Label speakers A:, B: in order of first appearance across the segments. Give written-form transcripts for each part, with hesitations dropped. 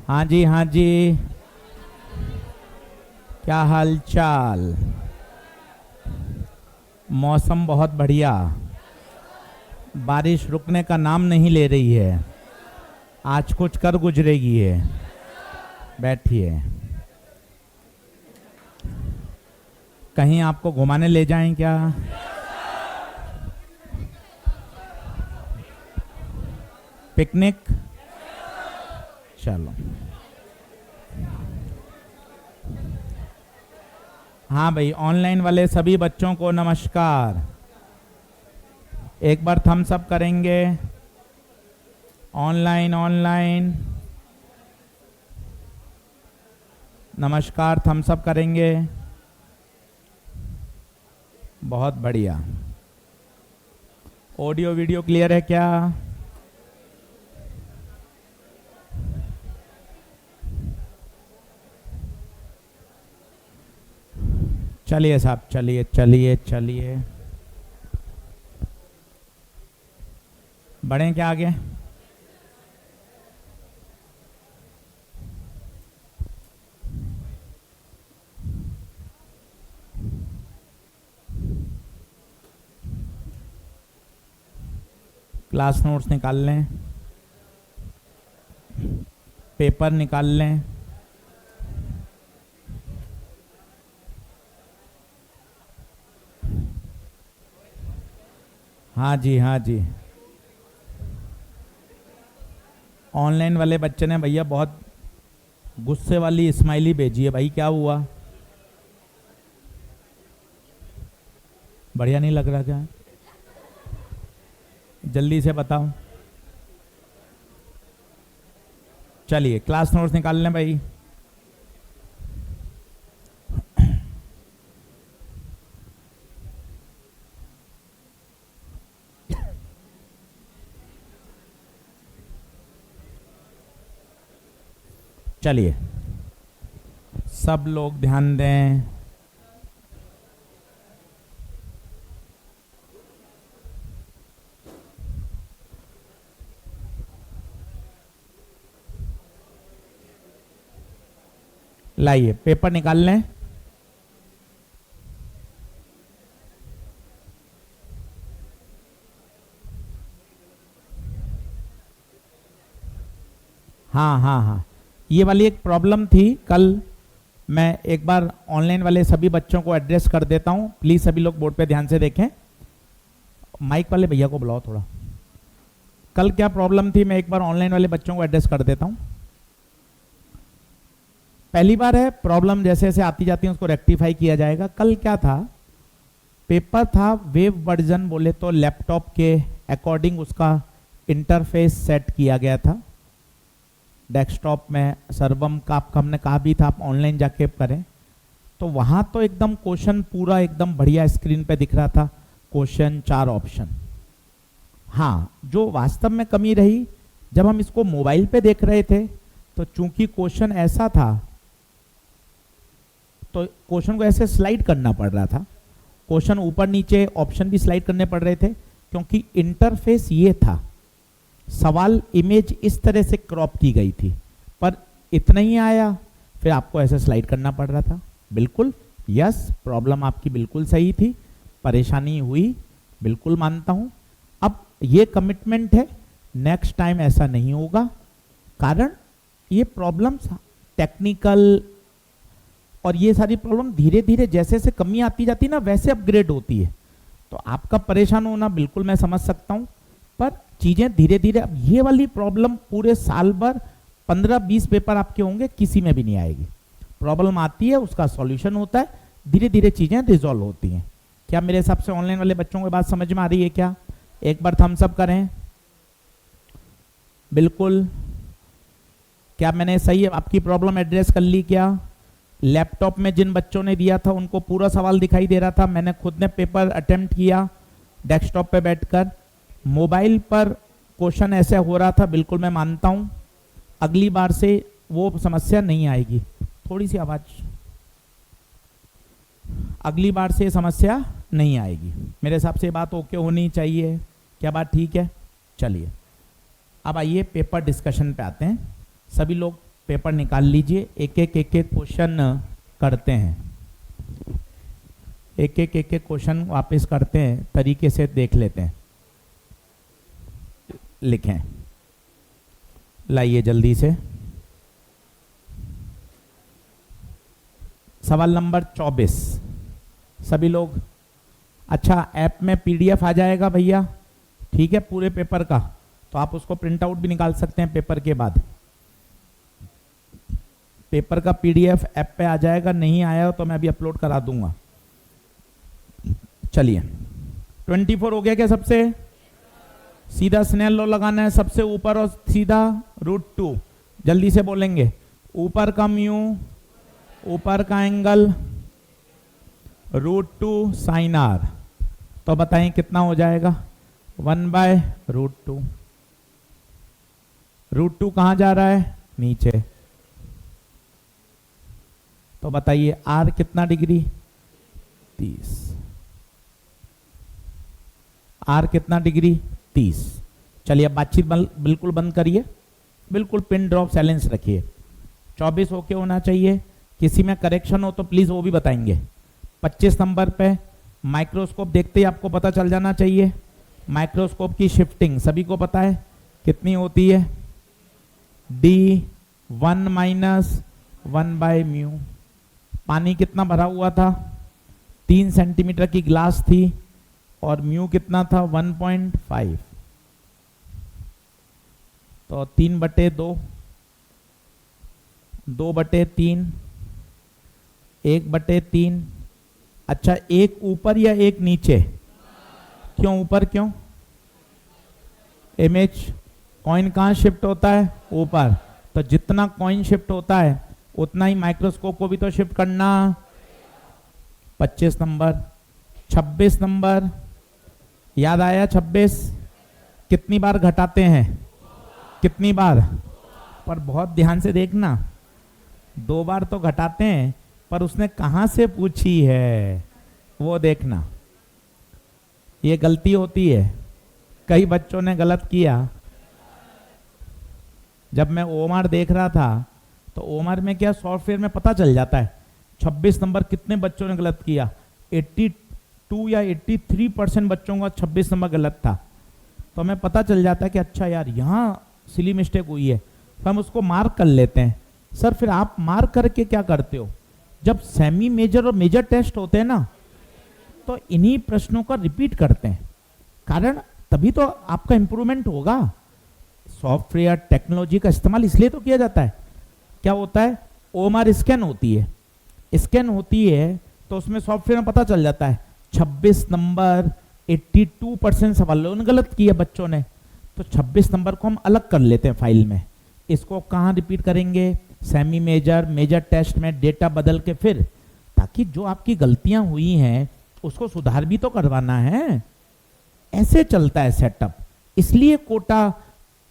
A: हाँ जी, हाँ जी। क्या हाल चाल? मौसम बहुत बढ़िया। बारिश रुकने का नाम नहीं ले रही है। आज कुछ कर गुजरेगी है। बैठिए। कहीं आपको घुमाने ले जाएं क्या? पिकनिक? चलो। हाँ भाई, ऑनलाइन वाले सभी बच्चों को नमस्कार। एक बार थम्स अप करेंगे। ऑनलाइन ऑनलाइन नमस्कार, थम्स अप करेंगे। बहुत बढ़िया। ऑडियो वीडियो क्लियर है क्या? चलिए साहब, चलिए चलिए चलिए। बढ़ें क्या आगे? क्लास नोट्स निकाल लें, पेपर निकाल लें। हाँ जी, हाँ जी। ऑनलाइन वाले बच्चे ने भैया बहुत गुस्से वाली स्माइली भेजी है भाई, क्या हुआ? बढ़िया नहीं लग रहा क्या? जल्दी से बताओ। चलिए क्लास नोट्स निकाल लें भाई। चलिए सब लोग ध्यान दें। लाइए पेपर निकाल लें। हाँ हाँ हाँ, ये वाली एक प्रॉब्लम थी कल। मैं एक बार ऑनलाइन वाले सभी बच्चों को एड्रेस कर देता हूँ। प्लीज़ सभी लोग बोर्ड पे ध्यान से देखें। माइक वाले भैया को बुलाओ थोड़ा। कल क्या प्रॉब्लम थी, मैं एक बार ऑनलाइन वाले बच्चों को एड्रेस कर देता हूँ। पहली बार है, प्रॉब्लम जैसे जैसे आती जाती है उसको रेक्टिफाई किया जाएगा। कल क्या था, पेपर था वेब वर्जन, बोले तो लैपटॉप के अकॉर्डिंग उसका इंटरफेस सेट किया गया था। डेस्कटॉप में सर्वम का आपका हमने कहा भी था आप ऑनलाइन जाके करें, तो वहाँ तो एकदम क्वेश्चन पूरा एकदम बढ़िया स्क्रीन पे दिख रहा था। Question 4 option. हाँ, जो वास्तव में कमी रही, जब हम इसको मोबाइल पे देख रहे थे तो चूंकि क्वेश्चन ऐसा था तो क्वेश्चन को ऐसे स्लाइड करना पड़ रहा था। क्वेश्चन ऊपर नीचे ऑप्शन भी स्लाइड करने पड़ रहे थे, क्योंकि इंटरफेस ये था। सवाल इमेज इस तरह से क्रॉप की गई थी, पर इतना ही आया, फिर आपको ऐसे स्लाइड करना पड़ रहा था। बिल्कुल यस, प्रॉब्लम आपकी बिल्कुल सही थी, परेशानी हुई, बिल्कुल मानता हूं। अब ये कमिटमेंट है, नेक्स्ट टाइम ऐसा नहीं होगा। कारण ये प्रॉब्लम्स टेक्निकल और ये सारी प्रॉब्लम धीरे धीरे जैसे जैसे कमी आती जाती है ना, वैसे अपग्रेड होती है। तो आपका परेशान होना बिल्कुल मैं समझ सकता हूं, पर चीजें धीरे धीरे, अब ये वाली प्रॉब्लम पूरे साल भर 15-20 पेपर आपके होंगे, किसी में भी नहीं आएगी। प्रॉब्लम आती है, उसका सॉल्यूशन होता है, धीरे धीरे चीजें रिजॉल्व होती हैं। क्या मेरे हिसाब से ऑनलाइन वाले बच्चों को बात समझ में आ रही है क्या? एक बार थम्स अप करें। बिल्कुल। क्या मैंने सही आपकी प्रॉब्लम एड्रेस कर ली क्या? लैपटॉप में जिन बच्चों ने दिया था उनको पूरा सवाल दिखाई दे रहा था। मैंने खुद ने पेपर अटेम्प्ट किया डेस्कटॉप पे बैठकर। मोबाइल पर क्वेश्चन ऐसे हो रहा था, बिल्कुल मैं मानता हूं। अगली बार से वो समस्या नहीं आएगी। थोड़ी सी आवाज, अगली बार से समस्या नहीं आएगी। मेरे हिसाब से बात ओके होनी चाहिए। क्या बात ठीक है? चलिए अब आइए पेपर डिस्कशन पे आते हैं। सभी लोग पेपर निकाल लीजिए, एक एक क्वेश्चन करते हैं, एक एक क्वेश्चन वापस करते हैं, तरीके से देख लेते हैं। लिखें, लाइए जल्दी से। सवाल नंबर 24, सभी लोग, अच्छा ऐप में पीडीएफ आ जाएगा भैया, ठीक है, पूरे पेपर का, तो आप उसको प्रिंट आउट भी निकाल सकते हैं पेपर के बाद। पेपर का पीडीएफ ऐप पे आ जाएगा, नहीं आया तो मैं अभी अपलोड करा दूंगा। चलिए 24 हो गया क्या सबसे? सीधा स्नेल लॉ लगाना है, सबसे ऊपर और सीधा √2, जल्दी से बोलेंगे। ऊपर का म्यू, ऊपर का एंगल √2 साइन आर, तो बताएं कितना हो जाएगा? 1/√2। √2 कहां जा रहा है? नीचे। तो बताइए आर कितना डिग्री? 30। आर कितना डिग्री? 30। चलिए अब बातचीत बिल्कुल बंद करिए, बिल्कुल पिन ड्रॉप साइलेंस रखिए। 24 ओके होना चाहिए। किसी में करेक्शन हो तो प्लीज वो भी बताएंगे। 25 नंबर पे माइक्रोस्कोप देखते ही आपको पता चल जाना चाहिए। माइक्रोस्कोप की शिफ्टिंग सभी को पता है कितनी होती है? D1 - 1/μ। पानी कितना भरा हुआ था? 3 सेंटीमीटर की ग्लास थी और म्यू कितना था? 1.5। तो 3/2, 2/3, 1/3। अच्छा, एक ऊपर या एक नीचे? क्यों ऊपर? क्यों? इमेज कॉइन कहाँ शिफ्ट होता है? ऊपर। तो जितना कॉइन शिफ्ट होता है उतना ही माइक्रोस्कोप को भी तो शिफ्ट करना। 25 नंबर। 26 नंबर, याद आया? 26 कितनी बार घटाते हैं? कितनी बार? पर बहुत ध्यान से देखना, 2 बार तो घटाते हैं, पर उसने कहां से पूछी है वो देखना। ये गलती होती है, कई बच्चों ने गलत किया। जब मैं ओमआर देख रहा था तो ओमआर में क्या सॉफ्टवेयर में पता चल जाता है 26 नंबर कितने बच्चों ने गलत किया। 82 या 83% बच्चों का 26 नंबर गलत था। तो हमें पता चल जाता है कि अच्छा यार यहाँ सिली मिस्टेक हुई है, तो हम उसको मार्क कर लेते हैं। सर फिर आप मार्क करके क्या करते हो? जब सेमी मेजर और मेजर टेस्ट होते हैं ना, तो इन्हीं प्रश्नों का रिपीट करते हैं, कारण तभी तो आपका इंप्रूवमेंट होगा। सॉफ्टवेयर टेक्नोलॉजी का इस्तेमाल इसलिए तो किया जाता है। क्या होता है? ओएमआर स्कैन होती है, स्कैन होती है तो उसमें सॉफ्टवेयर में पता चल जाता है 26 नंबर 82% सवालों ने गलत किया बच्चों ने, तो 26 नंबर को हम अलग कर लेते हैं फाइल में। इसको कहाँ रिपीट करेंगे? सेमी मेजर, मेजर टेस्ट में डेटा बदल के, फिर ताकि जो आपकी गलतियां हुई हैं उसको सुधार भी तो करवाना है। ऐसे चलता है सेटअप, इसलिए कोटा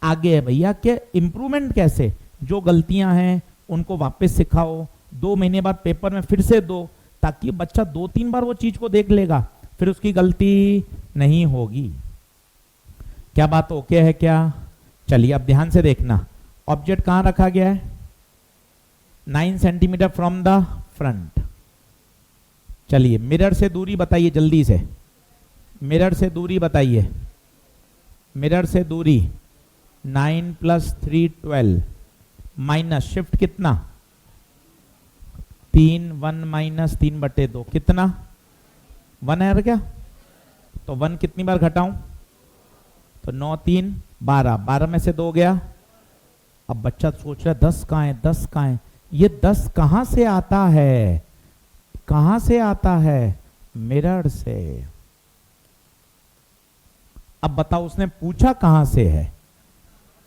A: आगे है भैया। कि इंप्रूवमेंट कैसे? जो गलतियां हैं उनको वापस सिखाओ, 2 महीने बाद पेपर में फिर से दो, ताकि बच्चा 2-3 बार वो चीज को देख लेगा, फिर उसकी गलती नहीं होगी। क्या बात ओके है क्या? चलिए अब ध्यान से देखना, ऑब्जेक्ट कहां रखा गया है? 9 सेंटीमीटर फ्रॉम द फ्रंट। चलिए मिरर से दूरी बताइए जल्दी से, मिरर से दूरी बताइए। मिरर से दूरी 9 + 3 12, माइनस शिफ्ट कितना? 3, 1 - 3/2 कितना? 1 है क्या? तो 1 कितनी बार घटाऊं? तो 9 3 12, 12 में से 2 गया। अब बच्चा सोच रहा है 10 कहां है, 10 कहां है? ये 10 कहां से आता है? कहां से आता है? मिरर से। अब बताओ उसने पूछा कहां से है?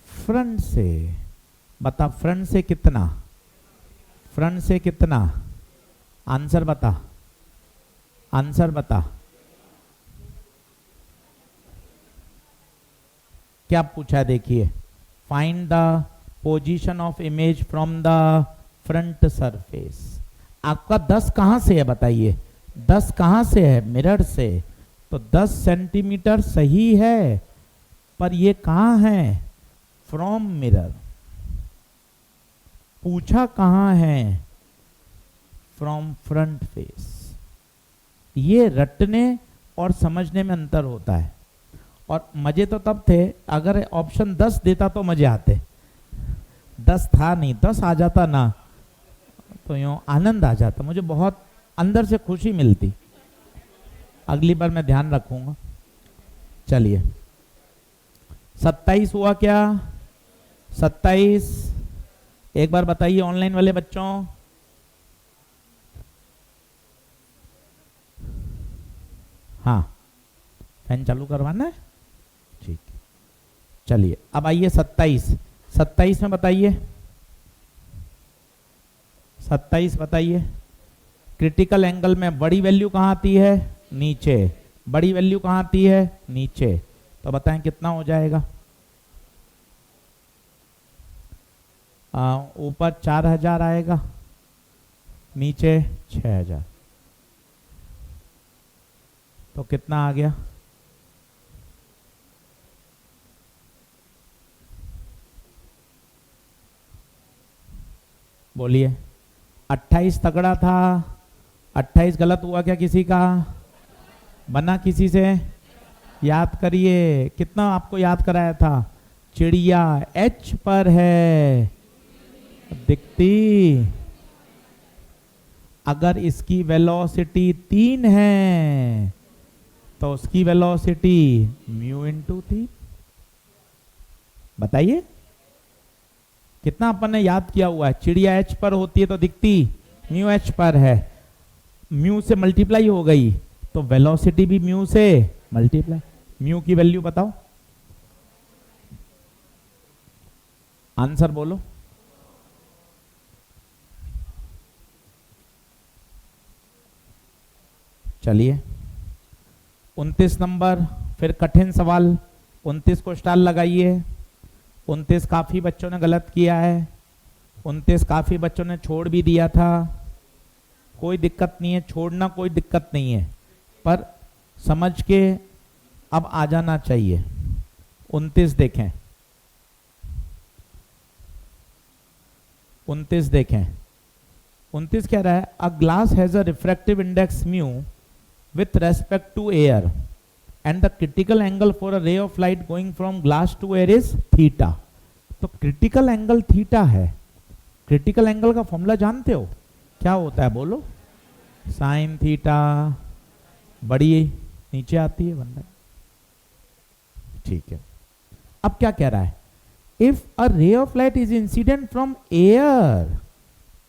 A: फ्रंट से। बता फ्रंट से कितना? फ्रंट से कितना? आंसर बता, आंसर बता। क्या पूछा है देखिए, find the position of image from the front surface. आपका 10 कहां से है बताइए? 10 कहां से है? मिरर से। तो 10 सेंटीमीटर सही है, पर ये कहां है? From mirror. पूछा कहाँ है, फ्रॉम फ्रंट फेस। ये रटने और समझने में अंतर होता है। और मजे तो तब थे अगर ऑप्शन 10 देता तो मजे आते, 10 था नहीं, 10 आ जाता ना तो यूं आनंद आ जाता, मुझे बहुत अंदर से खुशी मिलती। अगली बार मैं ध्यान रखूंगा। चलिए 27 हुआ क्या, 27 एक बार बताइए ऑनलाइन वाले बच्चों। हाँ फैन चालू करवाना है, ठीक। चलिए अब आइए 27 में बताइए, 27 बताइए। क्रिटिकल एंगल में बड़ी वैल्यू कहाँ आती है, नीचे। बड़ी वैल्यू कहाँ आती है, नीचे। तो बताएं कितना हो जाएगा। ऊपर 4000 आएगा, नीचे 6000, तो कितना आ गया, बोलिए। 28 तगड़ा था, 28 गलत हुआ क्या किसी का, बना किसी से, याद करिए कितना आपको याद कराया था। चिड़िया एच पर है, दिखती। अगर इसकी वेलोसिटी 3 है तो उसकी वेलोसिटी म्यू इंटू 3। बताइए कितना अपन ने याद किया हुआ है। चिड़िया एच पर होती है तो दिखती म्यू एच पर है, म्यू से मल्टीप्लाई हो गई तो वेलोसिटी भी म्यू से मल्टीप्लाई। म्यू की वैल्यू बताओ, आंसर बोलो। चलिए 29 नंबर, फिर कठिन सवाल। 29 को स्टार लगाइए। 29 काफी बच्चों ने गलत किया है, 29 काफी बच्चों ने छोड़ भी दिया था। कोई दिक्कत नहीं है, छोड़ना कोई दिक्कत नहीं है, पर समझ के अब आ जाना चाहिए। 29 देखें, 29 देखें। 29 कह रहा है a glass has a refractive index mu with respect to air and the critical angle for a ray of light going from glass to air is theta। तो critical angle theta है। critical angle का formula जानते हो क्या होता है, बोलो। sin theta, बड़ी नीचे आती है बंदा, ठीक है। अब क्या कह रहा है, if a ray of light is incident from air,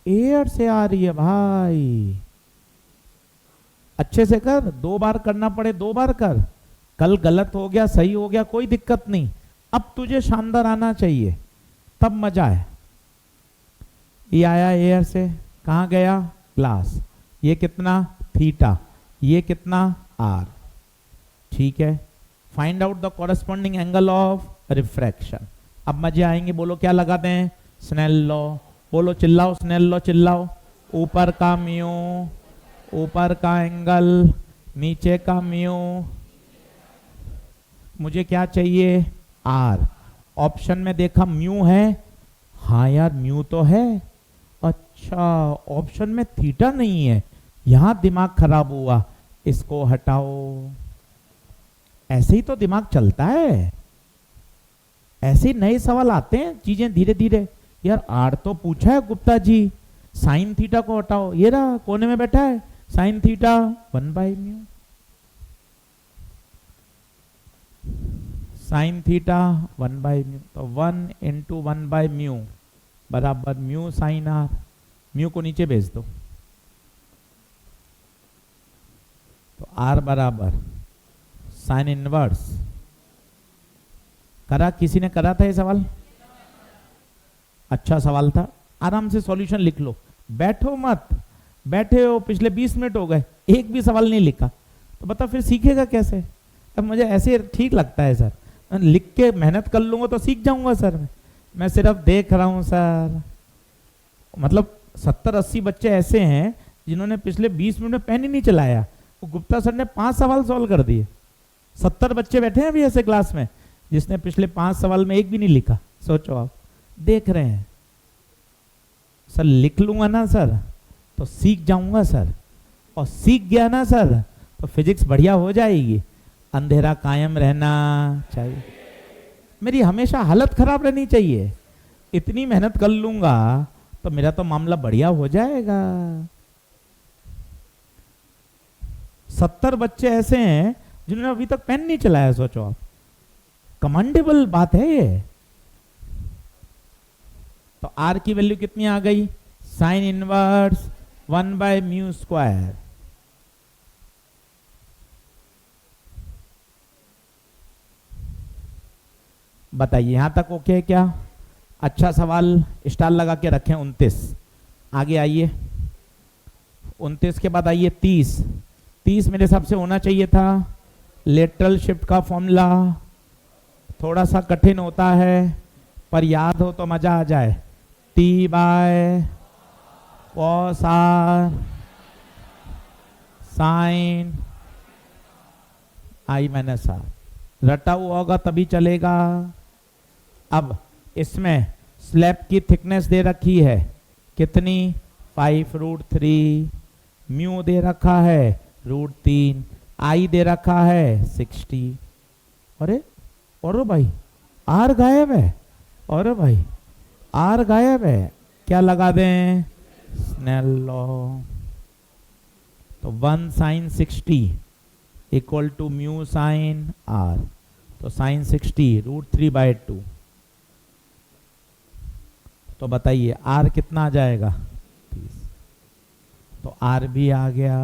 A: air से आ रही है भाई, अच्छे से कर, 2 बार करना पड़े 2 बार कर। कल गलत हो गया सही हो गया कोई दिक्कत नहीं, अब तुझे शानदार आना चाहिए तब मजा है। ये आया एयर से, कहाँ गया, ग्लास। ये कितना थीटा, ये कितना आर, ठीक है। Find out the corresponding angle of refraction. अब मजे आएंगे, बोलो क्या लगाते हैं, स्नेल लॉ। बोलो चिल्लाओ, स्नेल लॉ चिल्लाओ। ऊपर का म्यू, ऊपर का एंगल, नीचे का म्यू, मुझे क्या चाहिए, आर। ऑप्शन में देखा म्यू है, हाँ यार म्यू तो है, अच्छा ऑप्शन में थीटा नहीं है, यहां दिमाग खराब हुआ, इसको हटाओ। ऐसे ही तो दिमाग चलता है, ऐसे ही नए सवाल आते हैं, चीजें धीरे धीरे। यार आर तो पूछा है गुप्ता जी, साइन थीटा को हटाओ, ये रहा कोने में बैठा है, साइन थीटा 1/μ, साइन थीटा 1/μ, तो 1 × 1/μ बराबर म्यू साइन आर। म्यू को नीचे भेज दो, तो आर बराबर साइन इनवर्स। करा, किसी ने करा था ये सवाल, अच्छा सवाल था, आराम से सॉल्यूशन लिख लो, बैठो मत। बैठे हो पिछले 20 मिनट हो गए, एक भी सवाल नहीं लिखा, तो बता फिर सीखेगा कैसे। अब मुझे ऐसे ठीक लगता है सर, लिख के मेहनत कर लूंगा तो सीख जाऊंगा सर। मैं सिर्फ देख रहा हूं सर। मतलब 70-80 बच्चे ऐसे हैं जिन्होंने पिछले 20 मिनट में पेन ही नहीं चलाया, वो गुप्ता सर ने 5 सवाल सॉल्व कर दिए। 70 बच्चे बैठे हैं अभी ऐसे क्लास में जिसने पिछले 5 सवाल में एक भी नहीं लिखा। सोचो आप, देख रहे हैं। सर लिख लूंगा ना सर तो सीख जाऊंगा सर, और सीख गया ना सर तो फिजिक्स बढ़िया हो जाएगी। अंधेरा कायम रहना चाहिए, मेरी हमेशा हालत खराब रहनी चाहिए। इतनी मेहनत कर लूंगा तो मेरा तो मामला बढ़िया हो जाएगा। 70 बच्चे ऐसे हैं जिन्होंने अभी तक पेन नहीं चलाया, सोचो आप, कमांडेबल बात है ये। तो आर की वैल्यू कितनी आ गई, साइन इनवर्स 1/μ²। बताइए यहां तक ओके है क्या? अच्छा सवाल, स्टार लगा के रखें। 29 आगे आइए, 29 के बाद आइए 30। 30 मेरे हिसाब से होना चाहिए था लेटरल शिफ्ट का फॉर्मूला, थोड़ा सा कठिन होता है पर याद हो तो मजा आ जाए। T/cos r sin i-r, रटा हुआ होगा तभी चलेगा। अब इसमें स्लैब की थिकनेस दे रखी है कितनी, 5√3, म्यू दे रखा है √3, आई दे रखा है 60। अरे और भाई आर गायब है, और भाई आर गायब है, क्या लगा दें, स्नेल लॉ। तो 1 sin 60 equal to mu sine r, तो साइन 60 √3/2। तो बताइए आर कितना आ जाएगा, 30। तो आर भी आ गया।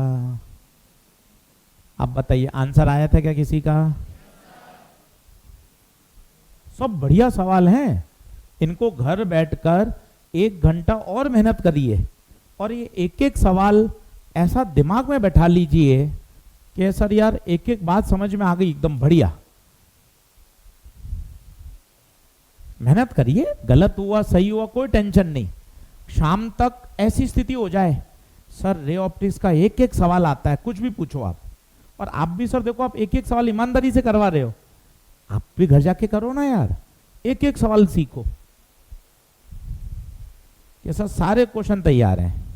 A: अब बताइए आंसर आया था क्या किसी का? सब बढ़िया सवाल हैं, इनको घर बैठकर 1 घंटा और मेहनत करिए, और ये एक एक सवाल ऐसा दिमाग में बैठा लीजिए कि सर यार एक एक बात समझ में आ गई, एकदम बढ़िया। मेहनत करिए, गलत हुआ सही हुआ कोई टेंशन नहीं। शाम तक ऐसी स्थिति हो जाए सर रे ऑप्टिक्स का एक एक सवाल आता है, कुछ भी पूछो आप, और आप भी सर देखो आप एक एक सवाल ईमानदारी से करवा रहे हो, आप भी घर जाके करो ना यार, एक एक सवाल सीखो। ये सर सारे क्वेश्चन तैयार हैं।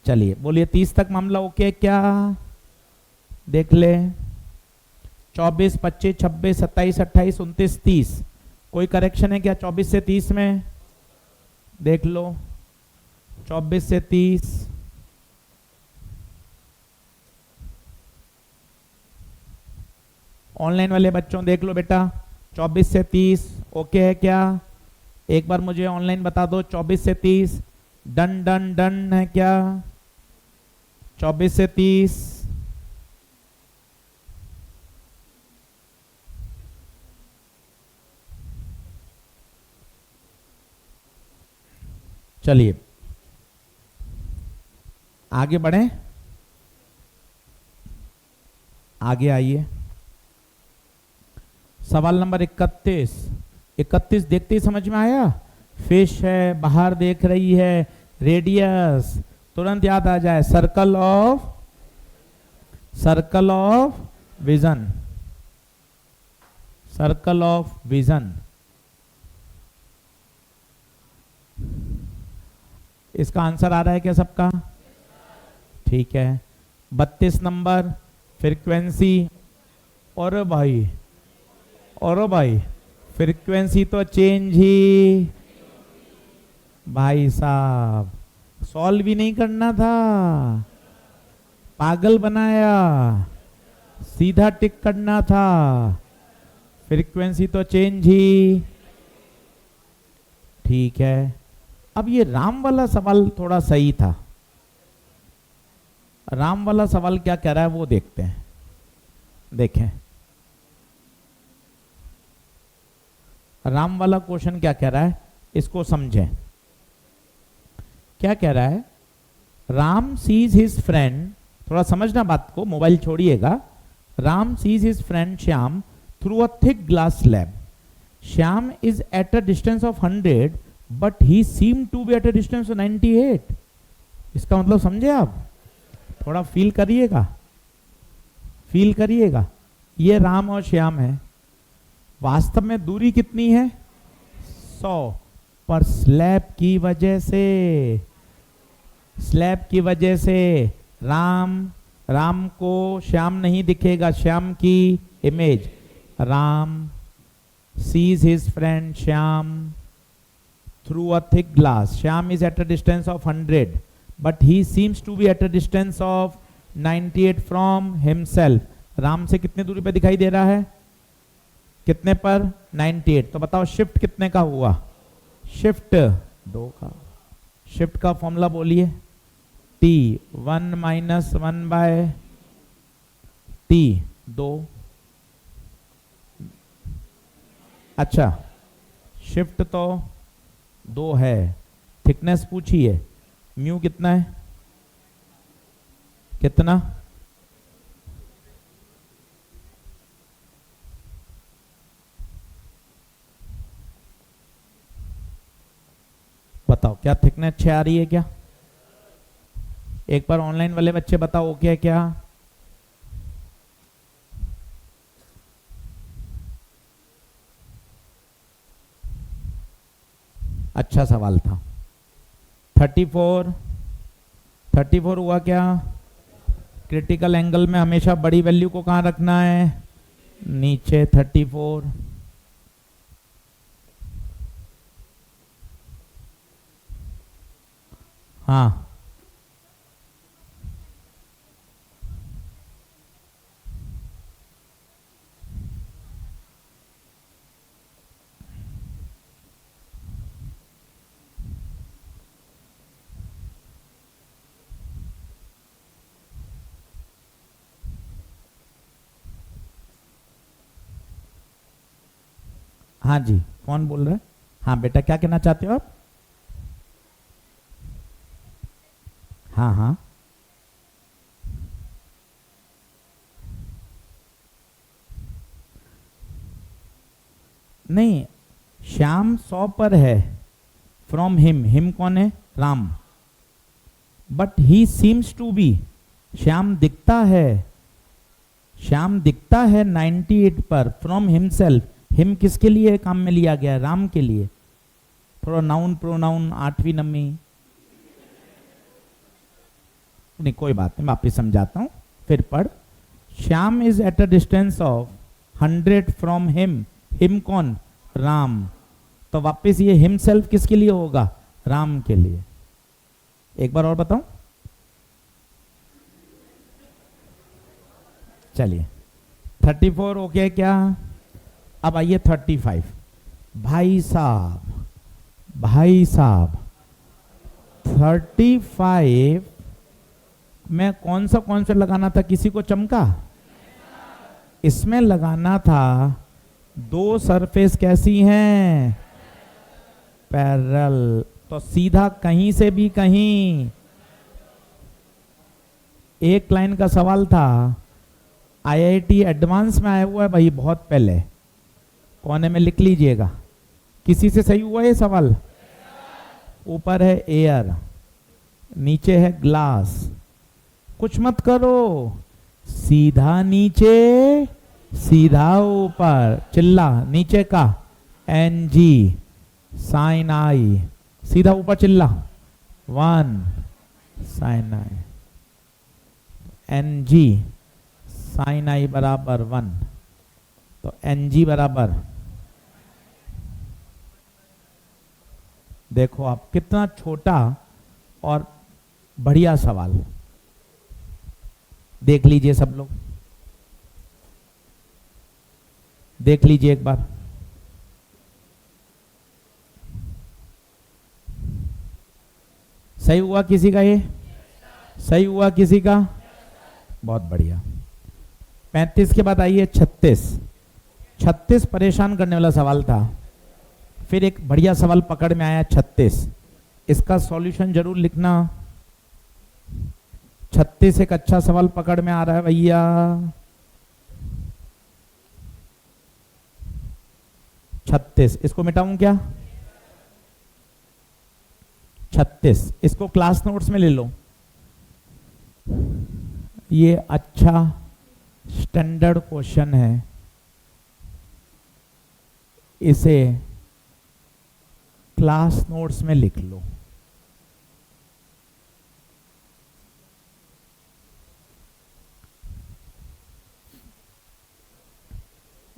A: चलिए बोलिए 30 तक मामला ओके क्या? देख ले 24, 25, 26, 27, 28, 29, 30। कोई करेक्शन है क्या 24 से 30 में? देख लो 24 से 30। ऑनलाइन वाले बच्चों देख लो बेटा, 24 से 30 ओके है क्या? एक बार मुझे ऑनलाइन बता दो, 24 से 30 डन डन डन है क्या? 24 से 30 चलिए आगे बढ़ें, आगे आइए। सवाल नंबर 31। 31 देखते ही समझ में आया, फिश है, बाहर देख रही है, रेडियस, तुरंत याद आ जाए circle of vision, circle of vision. इसका आंसर आ रहा है क्या सबका? ठीक है। 32 नंबर फ्रीक्वेंसी, और भाई फ्रीक्वेंसी तो चेंज ही, भाई साहब सॉल्व भी नहीं करना था, पागल बनाया, सीधा टिक करना था, फ्रीक्वेंसी तो चेंज ही। ठीक है, अब ये राम वाला सवाल थोड़ा सही था। राम वाला सवाल क्या कह रहा है वो देखते हैं, देखें राम वाला क्वेश्चन क्या कह रहा है, इसको समझें। क्या कह रहा है, राम सीज हिज फ्रेंड, थोड़ा समझना बात को, मोबाइल छोड़िएगा। Ram sees his friend Shyam through a thick glass slab. Shyam is at a distance of 100 but he seem to be at a distance of 98। इसका मतलब समझे आप, थोड़ा फील करिएगा, फील करिएगा। ये राम और श्याम है, वास्तव में दूरी कितनी है 100, पर स्लैब की वजह से, स्लैब की वजह से राम को श्याम नहीं दिखेगा, श्याम की image. Ram sees his friend Shyam through a thick glass. Shyam is at a distance of 100, but he seems to be at a distance of 98 from himself. Ram से कितने दूरी पे दिखाई दे रहा है, कितने पर, 98। तो बताओ शिफ्ट कितने का हुआ, शिफ्ट 2 का। शिफ्ट का फॉर्मूला बोलिए, t 1 माइनस 1 बाय t 2। अच्छा, शिफ्ट तो 2 है, थिकनेस पूछी है, म्यू कितना है, कितना, बताओ क्या थिकनेस 6 आ रही है क्या? एक बार ऑनलाइन वाले बच्चे बताओ ओके है क्या? अच्छा सवाल था। 34 हुआ क्या? क्रिटिकल एंगल में हमेशा बड़ी वैल्यू को कहाँ रखना है, नीचे। 34 हाँ, हाँ जी, कौन बोल रहा है? हाँ बेटा, क्या कहना चाहते हो आप? हाँ हाँ, नहीं, श्याम 100 पर है फ्रॉम हिम। हिम कौन है? Ram. But he seems to be, Shyam दिखता है, श्याम दिखता है 98 पर फ्रॉम हिमसेल्फ। हिम किसके लिए काम में लिया गया है? राम के लिए। प्रोनाउन प्रोनाउन 8वीं नमी, नहीं कोई बात नहीं, मैं वापिस समझाता हूं, फिर पढ़। Shyam is at a distance of 100 from him. Him कौन? राम। तो वापिस ये हिमसेल्फ किसके लिए होगा? राम के लिए। एक बार और बताऊं, चलिए। 34 ओके क्या? अब आइए 35। भाई साहब, भाई साहब, 35 में कौन सा लगाना था? किसी को चमका? इसमें लगाना था। 2 सरफेस कैसी हैं? पैरेलल। तो सीधा कहीं से भी कहीं। एक लाइन का सवाल था, आईआईटी एडवांस में आया हुआ है भाई, बहुत पहले, कोने में लिख लीजिएगा। किसी से सही हुआ ये सवाल? ऊपर है एयर, नीचे है ग्लास। कुछ मत करो, सीधा नीचे, सीधा ऊपर, चिल्ला नीचे का NG साइन आई, सीधा ऊपर चिल्ला 1 साइन आई, NG साइन आई बराबर 1। तो NG बराबर, देखो आप कितना छोटा और बढ़िया सवाल। देख लीजिए सब लोग, देख लीजिए एक बार। सही हुआ किसी का? ये सही हुआ किसी का? बहुत बढ़िया। 35 के बाद आइए 36। 36 परेशान करने वाला सवाल था। फिर एक बढ़िया सवाल पकड़ में आया 36। इसका सॉल्यूशन जरूर लिखना। 36 एक अच्छा सवाल पकड़ में आ रहा है भैया। 36 इसको मिटाऊं क्या? 36 इसको क्लास नोट्स में ले लो। ये अच्छा स्टैंडर्ड क्वेश्चन है, इसे क्लास नोट्स में लिख लो।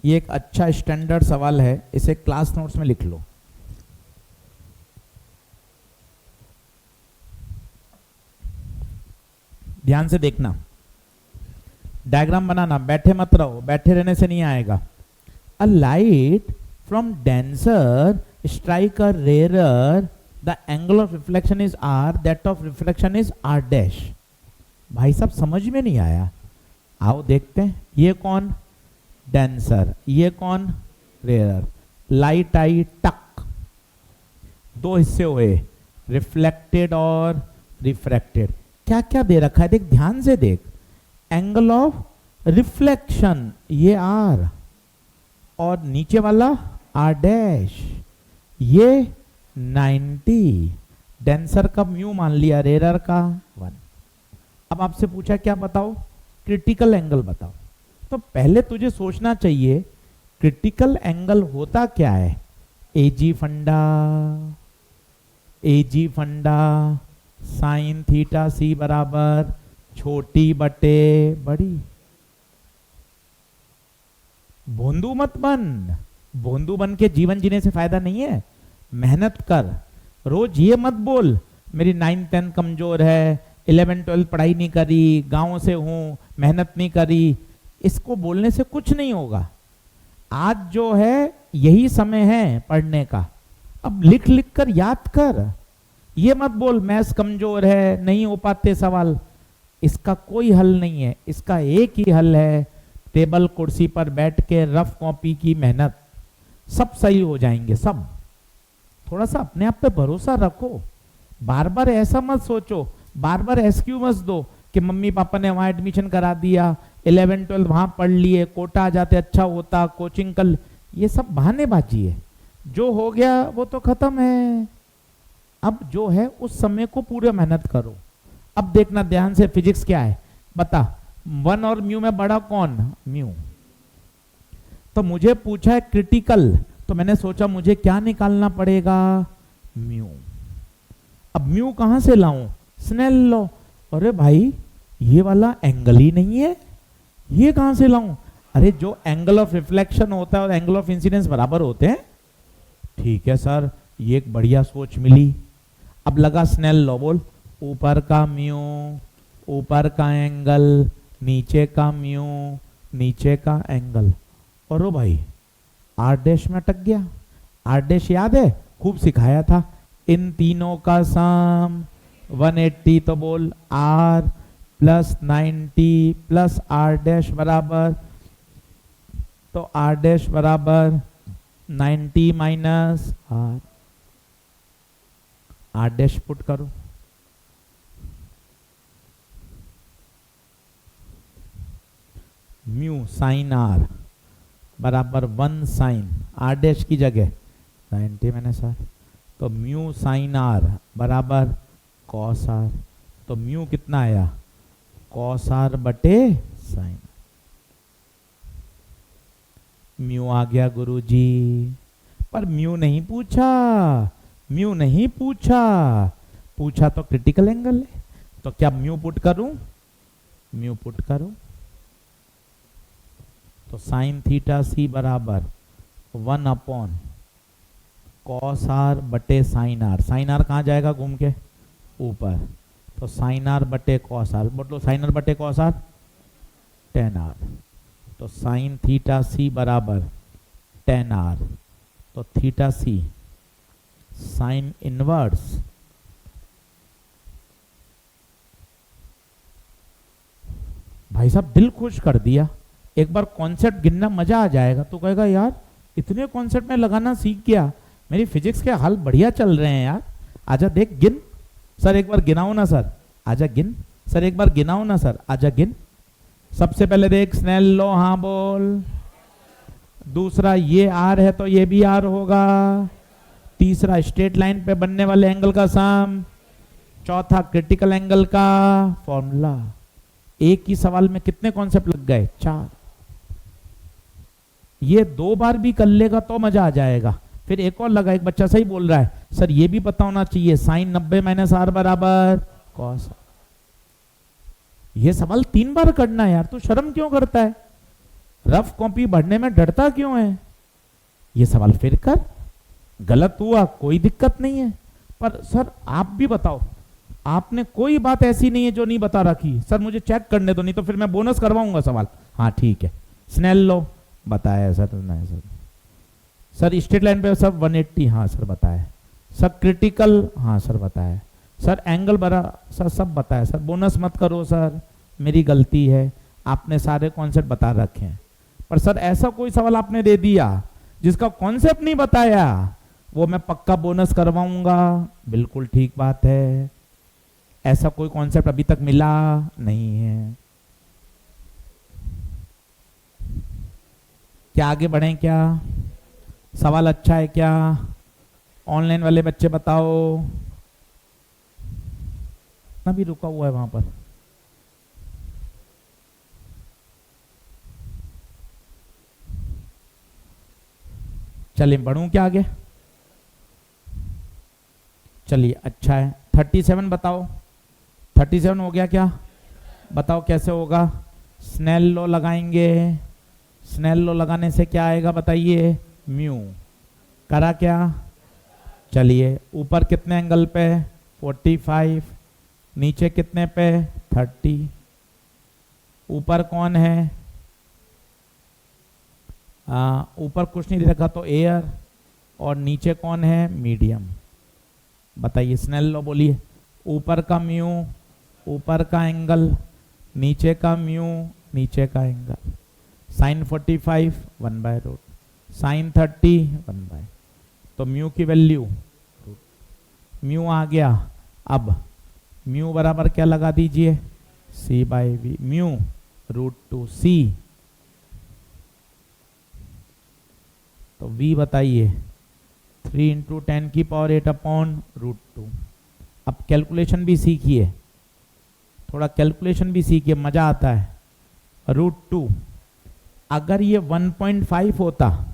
A: ये एक अच्छा स्टैंडर्ड सवाल है, इसे क्लास नोट्स में लिख लो। ध्यान से देखना, डायग्राम बनाना, बैठे मत रहो, बैठे रहने से नहीं आएगा। A light from denser strike a rare, the angle of reflection is R, that of reflection is R dash. भाई साहब समझ में नहीं आया, आओ देखते हैं। ये कौन? डेंसर। ये कौन? रेयर। लाइट आई, टक, दो हिस्से हुए, रिफ्लेक्टेड और रिफ्रैक्टेड। क्या क्या दे रखा है देख, ध्यान से देख। एंगल ऑफ रिफ्लेक्शन ये आर, और नीचे वाला आर डैश, ये 90। डेंसर का म्यू मान लिया, रेयर का 1। अब आपसे पूछा क्या बताओ? क्रिटिकल एंगल बताओ। तो पहले तुझे सोचना चाहिए क्रिटिकल एंगल होता क्या है। एजी फंडा, एजी फंडा साइन थीटा सी बराबर छोटी बटे बड़ी। भोंदू मत बन, भोंदू बन के जीवन जीने से फायदा नहीं है। मेहनत कर। रोज ये मत बोल मेरी 9th 10th कमजोर है, 11th 12th पढ़ाई नहीं करी, गांव से हूं, मेहनत नहीं करी। इसको बोलने से कुछ नहीं होगा। आज जो है यही समय है पढ़ने का। अब लिख लिख कर याद कर। ये मत बोल मैथ्स कमजोर है, नहीं हो पाते सवाल। इसका कोई हल नहीं है, इसका एक ही हल है, टेबल कुर्सी पर बैठ के रफ कॉपी की मेहनत, सब सही हो जाएंगे सब। थोड़ा सा अपने आप पे भरोसा रखो। बार बार ऐसा मत सोचो, बार बार एक्सक्यूज मत दो कि मम्मी पापा ने वहां एडमिशन करा दिया, 11th 12th वहां पढ़ लिए, कोटा आ जाते अच्छा होता, कोचिंग कर। ये सब बहानेबाजी है। जो हो गया वो तो खत्म है। अब जो है उस समय को पूरे मेहनत करो। अब देखना ध्यान से, फिजिक्स क्या है बता। 1 और म्यू में बड़ा कौन? म्यू। तो मुझे पूछा है क्रिटिकल, तो मैंने सोचा मुझे क्या निकालना पड़ेगा? म्यू। अब म्यू कहां से लाऊं? Snell law. अरे भाई ये वाला एंगल ही नहीं है, ये कहां से लाऊं? अरे जो एंगल ऑफ रिफ्लेक्शन होता है और एंगल ऑफ इंसिडेंस बराबर होते हैं। ठीक है सर, ये एक बढ़िया सोच मिली। अब लगा स्नेल लॉ, बोल ऊपर का म्यू, ऊपर का एंगल, नीचे का म्यू, नीचे का एंगल। और ओ भाई आर डैश में अटक गया। आर डैश याद है, खूब सिखाया था। इन तीनों का सम 180, तो बोल r plus 90 plus r dash बराबर, तो आर डैश बराबर 90 minus r. R dash put करो, म्यू साइन आर बराबर 1 साइन आर डैश की जगह 90 मैंने सर, तो म्यू साइन आर बराबर कॉस आर। तो म्यू कितना आया? कॉस आर बटे साइन। म्यू आ गया गुरुजी। पर म्यू नहीं पूछा, म्यू नहीं पूछा, पूछा तो क्रिटिकल एंगल है। तो क्या म्यू पुट करूं? म्यू पुट करो, तो साइन थीटा सी बराबर 1 अपॉन कॉस आर बटे साइन आर। साइन आर कहाँ जाएगा घूम के? ऊपर। तो साइन आर बटे कॉस आर, बोलो साइन आर बटे कॉस आर tan आर। तो साइन थीटा सी बराबर tan आर, तो थीटा सी साइन इनवर्स भाई साहब दिल खुश कर दिया। एक बार कॉन्सेप्ट गिनना मजा आ जाएगा। तो कहेगा यार इतने कॉन्सेप्ट में लगाना सीख गया, मेरी फिजिक्स के हाल बढ़िया चल रहे हैं यार। आजा देख गिन सर, एक बार गिनाओ ना सर। आजा गिन सर, एक बार गिनाओ ना सर। आजा गिन। सबसे पहले देख स्नेल लॉ, हाँ बोल। दूसरा ये आर है तो ये भी आर होगा। तीसरा स्ट्रेट लाइन पे बनने वाले एंगल का सम। चौथा क्रिटिकल एंगल का फॉर्मूला। एक ही सवाल में कितने कॉन्सेप्ट लग गए? 4। ये 2 बार भी कर लेगा तो मजा आ जाएगा। फिर एक और लगा, एक बच्चा सही बोल रहा है, सर ये भी पता होना चाहिए साइन 90 माइनस आर बराबर कॉस। ये सवाल 3 बार करना है यार, तू शर्म क्यों करता है? रफ कॉपी भरने में डरता क्यों है? ये सवाल फिर कर, गलत हुआ कोई दिक्कत नहीं है, पर सर आप भी बताओ, आपने कोई बात ऐसी नहीं है जो नहीं बता रखी। सर मुझे चेक करने दो, नहीं तो फिर मैं बोनस करवाऊंगा सवाल। हाँ ठीक है, स्नेल लो बताया सर, नहीं सर। सर स्ट्रेट लाइन पे सब 180, हाँ सर बताया। सर क्रिटिकल, हाँ सर बताया। सर एंगल बरा, सर सब बताया। सर बोनस मत करो सर, मेरी गलती है, आपने सारे कॉन्सेप्ट बता रखे हैं। पर सर ऐसा कोई सवाल आपने दे दिया जिसका कॉन्सेप्ट नहीं बताया, वो मैं पक्का बोनस करवाऊंगा। बिल्कुल ठीक बात है, ऐसा कोई कॉन्सेप्ट अभी तक मिला नहीं है। क्या आगे बढ़ें क्या? सवाल अच्छा है क्या? ऑनलाइन वाले बच्चे बताओ। अभी रुका हुआ है वहां पर। चलिए बढ़ूं क्या आगे? चलिए अच्छा है। 37 बताओ। 37 हो गया क्या? बताओ कैसे होगा? स्नेल लॉ लगाएंगे। स्नेल लॉ लगाने से क्या आएगा बताइए? म्यू। करा क्या? चलिए ऊपर कितने एंगल पे? 45। नीचे कितने पे? 30। ऊपर कौन है? ऊपर कुछ नहीं रखा तो एयर, और नीचे कौन है? मीडियम। बताइए स्नेल लॉ बोलिए। ऊपर का म्यू, ऊपर का एंगल, नीचे का म्यू, नीचे का एंगल। साइन 45 1/√, साइन 30 1/, तो म्यू की वैल्यू, म्यू आ गया। अब म्यू बराबर क्या लगा दीजिए? c/v। म्यू √2c, तो v बताइए 3 × 10⁸ अब कैलकुलेशन भी सीखिए, थोड़ा कैलकुलेशन भी सीखिए, मजा आता है। √2 अगर ये 1.5 होता,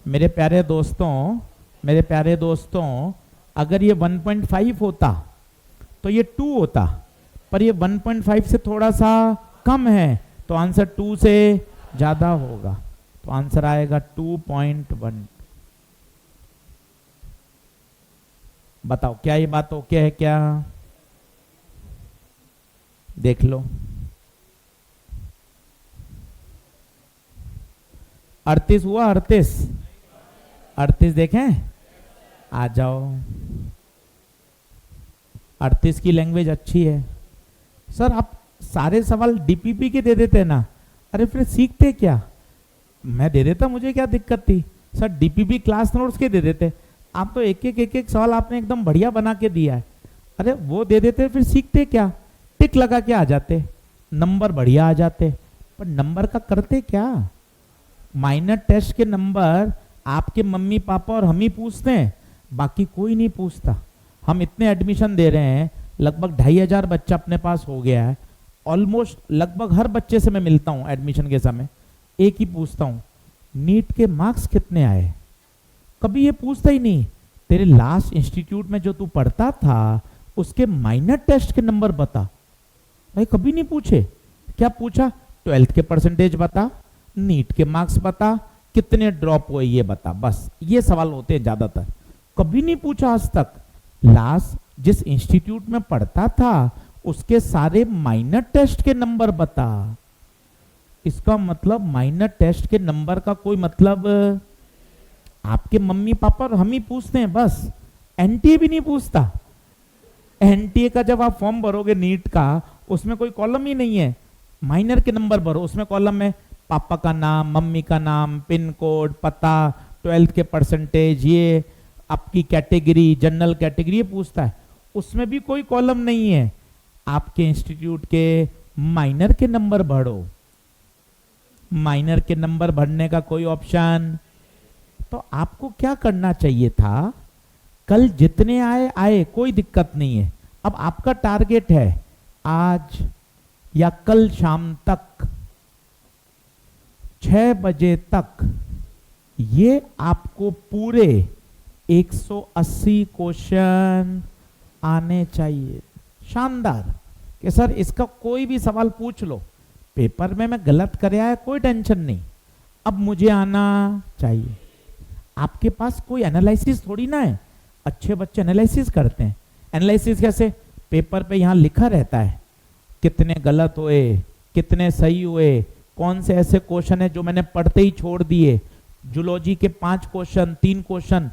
A: मेरे प्यारे दोस्तों, अगर ये 1.5 होता तो ये 2 होता, पर ये 1.5 से थोड़ा सा कम है, तो आंसर 2 से ज्यादा होगा, तो आंसर आएगा 2.1। बताओ क्या ये बात ओके है क्या? देख लो। 38 हुआ? 38 देखें, आ जाओ। 38 की लैंग्वेज अच्छी है। सर आप सारे सवाल डीपीपी के दे देते ना, अरे फिर सीखते क्या? मैं दे देता, मुझे क्या दिक्कत थी? सर डीपीपी क्लास नोट्स के दे देते, आप तो एक एक सवाल आपने एकदम बढ़िया बना के दिया है। अरे वो दे देते, फिर सीखते क्या? टिक लगा के आ जाते, नंबर बढ़िया आ जाते। पर नंबर का करते क्या? माइनर टेस्ट के नंबर आपके मम्मी पापा और हम ही पूछते हैं, बाकी कोई नहीं पूछता। हम इतने एडमिशन दे रहे हैं, लगभग 2500 बच्चा अपने पास हो गया है। ऑलमोस्ट लगभग हर बच्चे से मैं मिलता हूँ एडमिशन के समय, एक ही पूछता हूँ, नीट के मार्क्स कितने आए? कभी ये पूछता ही नहीं, तेरे लास्ट इंस्टीट्यूट में जो तू पढ़ता था उसके माइनर टेस्ट के नंबर बता। भाई कभी नहीं पूछे। क्या पूछा? 12th के परसेंटेज बता, नीट के मार्क्स बता, कितने ड्रॉप हुए ये बता, बस ये सवाल होते हैं ज्यादातर। कभी नहीं पूछा आज तक लास्ट जिस इंस्टीट्यूट में पढ़ता था उसके सारे माइनर टेस्ट के नंबर बता। इसका मतलब माइनर टेस्ट के नंबर का कोई मतलब आपके मम्मी पापा और हम ही पूछते हैं बस। एनटीए भी नहीं पूछता। एनटीए का जब आप फॉर्म भरोगे नीट का, उसमें कोई कॉलम ही नहीं है, माइनर के नंबर भरो, उसमें कॉलम में पापा का नाम, मम्मी का नाम, पिन कोड, पता, 12th के परसेंटेज, ये आपकी कैटेगरी, जनरल कैटेगरी, ये पूछता है। उसमें भी कोई कॉलम नहीं है। आपके इंस्टीट्यूट के माइनर के नंबर भरो, माइनर के नंबर भरने का कोई ऑप्शन। तो आपको क्या करना चाहिए था? कल जितने आए आए, कोई दिक्कत नहीं है। अब आपका टारगेट है आज या कल शाम तक 6 बजे तक ये आपको पूरे 180 क्वेश्चन आने चाहिए। शानदार। कि सर इसका कोई भी सवाल पूछ लो, पेपर में मैं गलत कर आया कोई टेंशन नहीं, अब मुझे आना चाहिए। आपके पास कोई एनालिसिस थोड़ी ना है, अच्छे बच्चे एनालिसिस करते हैं। एनालिसिस कैसे? पेपर पे यहाँ लिखा रहता है कितने गलत हुए, कितने सही हुए, कौन से ऐसे क्वेश्चन है जो मैंने पढ़ते ही छोड़ दिए। जूलॉजी के 5 क्वेश्चन, 3 क्वेश्चन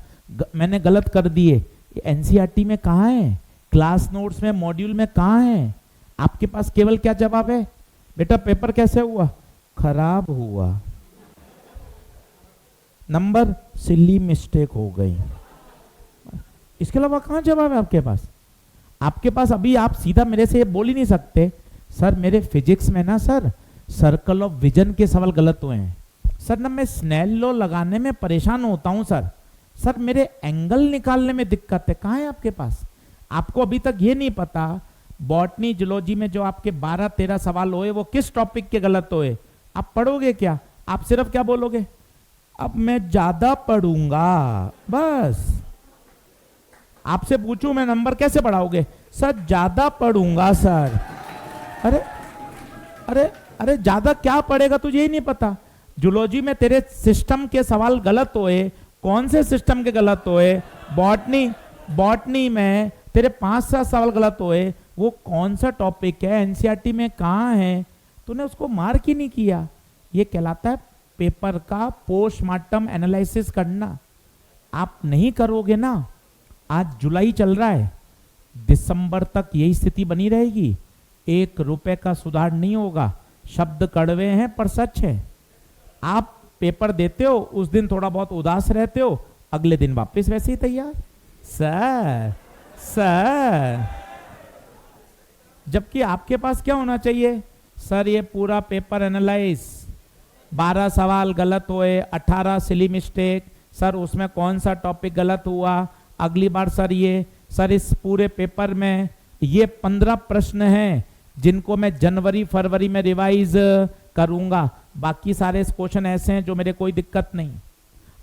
A: मैंने गलत कर दिए। एनसीईआरटी में कहाँ है, क्लास नोट्स में, मॉड्यूल में कहाँ है? आपके पास केवल क्या जवाब है? बेटा पेपर कैसे हुआ? खराब हुआ। नंबर सिली मिस्टेक हो गई। इसके अलावा कहाँ जवाब है आपके पास? आपके पास अभी आप सीधा मेरे से ये बोल ही नहीं सकते सर मेरे फिजिक्स में ना सर सर्कल ऑफ विजन के सवाल गलत हुए हैं सर, ना मैं स्नेल लॉ लगाने में परेशान होता हूं सर, सर मेरे एंगल निकालने में दिक्कत है। कहाँ है आपके पास? आपको अभी तक ये नहीं पता बॉटनी जूलॉजी में जो आपके 12-13 सवाल हुए वो किस टॉपिक के गलत हुए। आप पढ़ोगे क्या? आप सिर्फ क्या बोलोगे? अब मैं ज्यादा पढ़ूंगा। बस आपसे पूछूं मैं नंबर कैसे बढ़ाओगे? सर ज्यादा पढ़ूंगा सर। अरे अरे अरे ज्यादा क्या पढ़ेगा तुझे ही नहीं पता। जूलॉजी में तेरे सिस्टम के सवाल गलत हुए, कौन से सिस्टम के गलत हुए? बॉटनी में तेरे 5-7 सवाल गलत हुए, वो कौन सा टॉपिक है, एनसीईआरटी में कहाँ है? तूने उसको मार्क ही नहीं किया। ये कहलाता है पेपर का पोस्टमार्टम एनालिसिस करना। आप नहीं करोगे ना, आज जुलाई चल रहा है, दिसंबर तक यही स्थिति बनी रहेगी, 1 रुपए का सुधार नहीं होगा। शब्द कड़वे हैं पर सच है। आप पेपर देते हो, उस दिन थोड़ा बहुत उदास रहते हो, अगले दिन वापस वैसे ही तैयार। सर जबकि आपके पास क्या होना चाहिए? सर ये पूरा पेपर एनालाइज, 12 सवाल गलत हुए, 18 सिली मिस्टेक, सर उसमें कौन सा टॉपिक गलत हुआ, अगली बार सर इस पूरे पेपर में ये 15 प्रश्न हैं जिनको मैं जनवरी फरवरी में रिवाइज करूंगा, बाकी सारे क्वेश्चन ऐसे हैं जो मेरे कोई दिक्कत नहीं।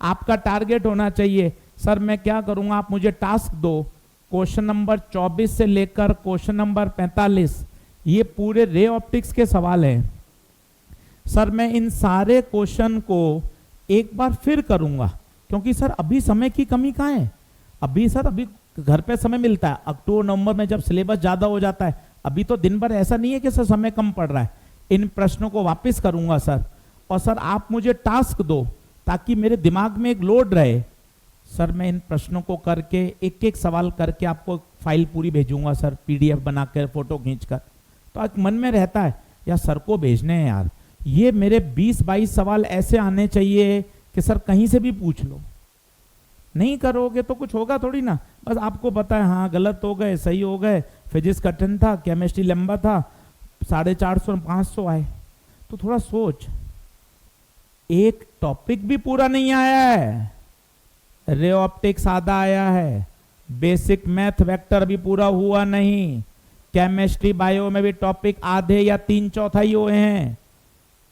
A: आपका टारगेट होना चाहिए सर मैं क्या करूंगा, आप मुझे टास्क दो, क्वेश्चन नंबर 24 से लेकर क्वेश्चन नंबर 45 ये पूरे रे ऑप्टिक्स के सवाल हैं। सर मैं इन सारे क्वेश्चन को एक बार फिर करूंगा, क्योंकि सर अभी समय की कमी कहाँ है? अभी घर पे समय मिलता है, अक्टूबर नवंबर में जब सिलेबस ज्यादा हो जाता है, अभी तो दिन भर ऐसा नहीं है कि सर समय कम पड़ रहा है। इन प्रश्नों को वापस करूंगा सर, और सर आप मुझे टास्क दो ताकि मेरे दिमाग में एक लोड रहे। सर मैं इन प्रश्नों को करके एक एक सवाल करके आपको फाइल पूरी भेजूंगा सर, पीडीएफ बनाकर, फोटो खींचकर। तो एक मन में रहता है यार सर को भेजने हैं यार, ये मेरे 20-22 सवाल ऐसे आने चाहिए कि सर कहीं से भी पूछ लो। नहीं करोगे तो कुछ होगा थोड़ी ना, बस आपको पता है हाँ गलत हो गए, सही हो गए, फिजिक्स कठिन था, केमिस्ट्री लंबा था, 450-500 आए। तो थोड़ा सोच, एक टॉपिक भी पूरा नहीं आया है, रे ऑप्टिक्स आधा आया है, बेसिक मैथ वेक्टर भी पूरा हुआ नहीं, केमिस्ट्री बायो में भी टॉपिक आधे या 3/4 हुए हैं,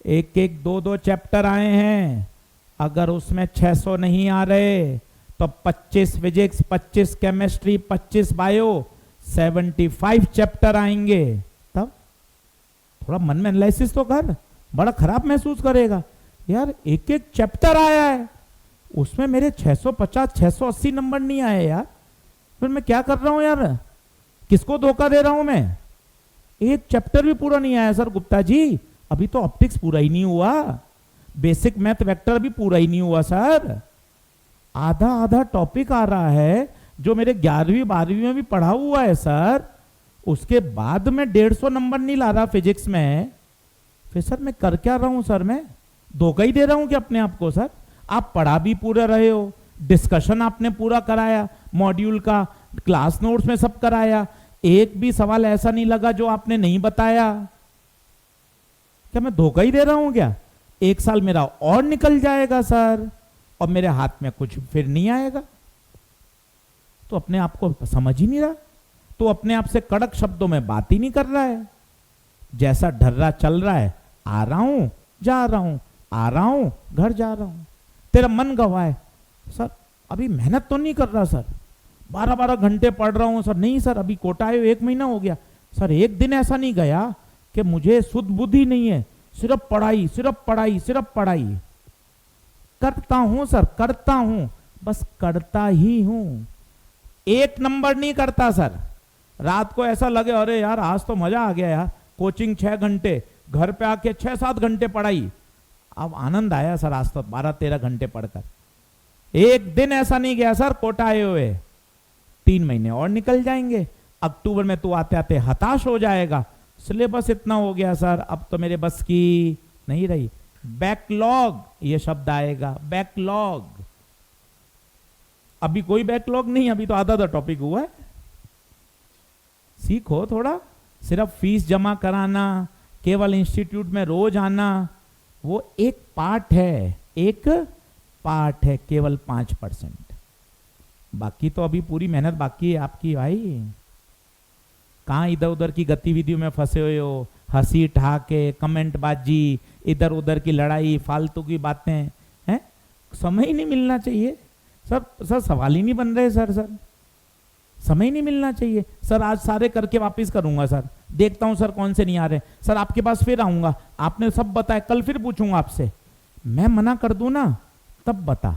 A: एक 2-2 चैप्टर आए हैं। अगर उसमें 600 नहीं आ रहे तो 25 फिजिक्स, 25 केमिस्ट्री, 25 बायो, 75 चैप्टर आएंगे। तब थोड़ा मन में एनालिसिस तो कर, बड़ा खराब महसूस करेगा यार, एक चैप्टर आया है उसमें मेरे 650-680 नंबर नहीं आए यार, फिर मैं क्या कर रहा हूं यार, किसको धोखा दे रहा हूं मैं? एक चैप्टर भी पूरा नहीं आया सर गुप्ता जी, अभी तो ऑप्टिक्स पूरा ही नहीं हुआ, बेसिक मैथ वेक्टर भी पूरा ही नहीं हुआ सर, आधा टॉपिक आ रहा है जो मेरे 11वीं-12वीं में भी पढ़ा हुआ है सर, उसके बाद में 150 नंबर नहीं ला रहा फिजिक्स में। फिर सर मैं कर क्या रहा हूं सर, मैं धोखा ही दे रहा हूं कि अपने आप को? सर आप पढ़ा भी पूरा रहे हो, डिस्कशन आपने पूरा कराया, मॉड्यूल का क्लास नोट्स में सब कराया, एक भी सवाल ऐसा नहीं लगा जो आपने नहीं बताया। क्या मैं धोखा ही दे रहा हूं क्या? 1 साल मेरा और निकल जाएगा सर, और मेरे हाथ में कुछ फिर नहीं आएगा। तो अपने आप को समझ ही नहीं रहा, तो अपने आप से कड़क शब्दों में बात ही नहीं कर रहा है। जैसा ढर्रा चल रहा है, आ रहा हूं, जा रहा हूं, आ रहा हूं, घर जा रहा हूं, तेरा मन गवाए। सर अभी मेहनत तो नहीं कर रहा सर, 12-12 घंटे पढ़ रहा हूं सर। नहीं सर, अभी कोटा आए 1 महीना हो गया सर, एक दिन ऐसा नहीं गया कि मुझे शुद्ध बुद्धि नहीं है, सिर्फ पढ़ाई सिर्फ पढ़ाई सिर्फ पढ़ाई। करता हूं सर, करता हूं, बस करता ही हूं, 1 नंबर नहीं करता सर। रात को ऐसा लगे अरे यार आज तो मजा आ गया यार, कोचिंग 6 घंटे, घर पे आके 6-7 घंटे पढ़ाई, अब आनंद आया सर आज तो 12-13 घंटे पढ़कर। एक दिन ऐसा नहीं गया सर कोटा आए हुए। 3 महीने और निकल जाएंगे, अक्टूबर में तू आते आते हताश हो जाएगा, सिलेबस इतना हो गया सर अब तो मेरे बस की नहीं रही। बैकलॉग ये शब्द आएगा, बैकलॉग। अभी कोई बैकलॉग नहीं, अभी तो आधा टॉपिक हुआ है। सीखो थोड़ा, सिर्फ फीस जमा कराना, केवल इंस्टीट्यूट में रोज आना, वो एक पार्ट है, एक पार्ट है, केवल 5%। बाकी तो अभी पूरी मेहनत बाकी है आपकी भाई। कहां इधर उधर की गतिविधियों में फंसे हुए हो, हंसी ठहाके, कमेंट बाजी, इधर उधर की लड़ाई, फालतू की बातें हैं, समय ही नहीं मिलना चाहिए सर सवाल ही नहीं बन रहे सर समय ही नहीं मिलना चाहिए सर। आज सारे करके वापस करूंगा सर, देखता हूं सर कौन से नहीं आ रहे सर, आपके पास फिर आऊंगा, आपने सब बताया, कल फिर पूछूंगा आपसे। मैं मना कर दूं ना तब बता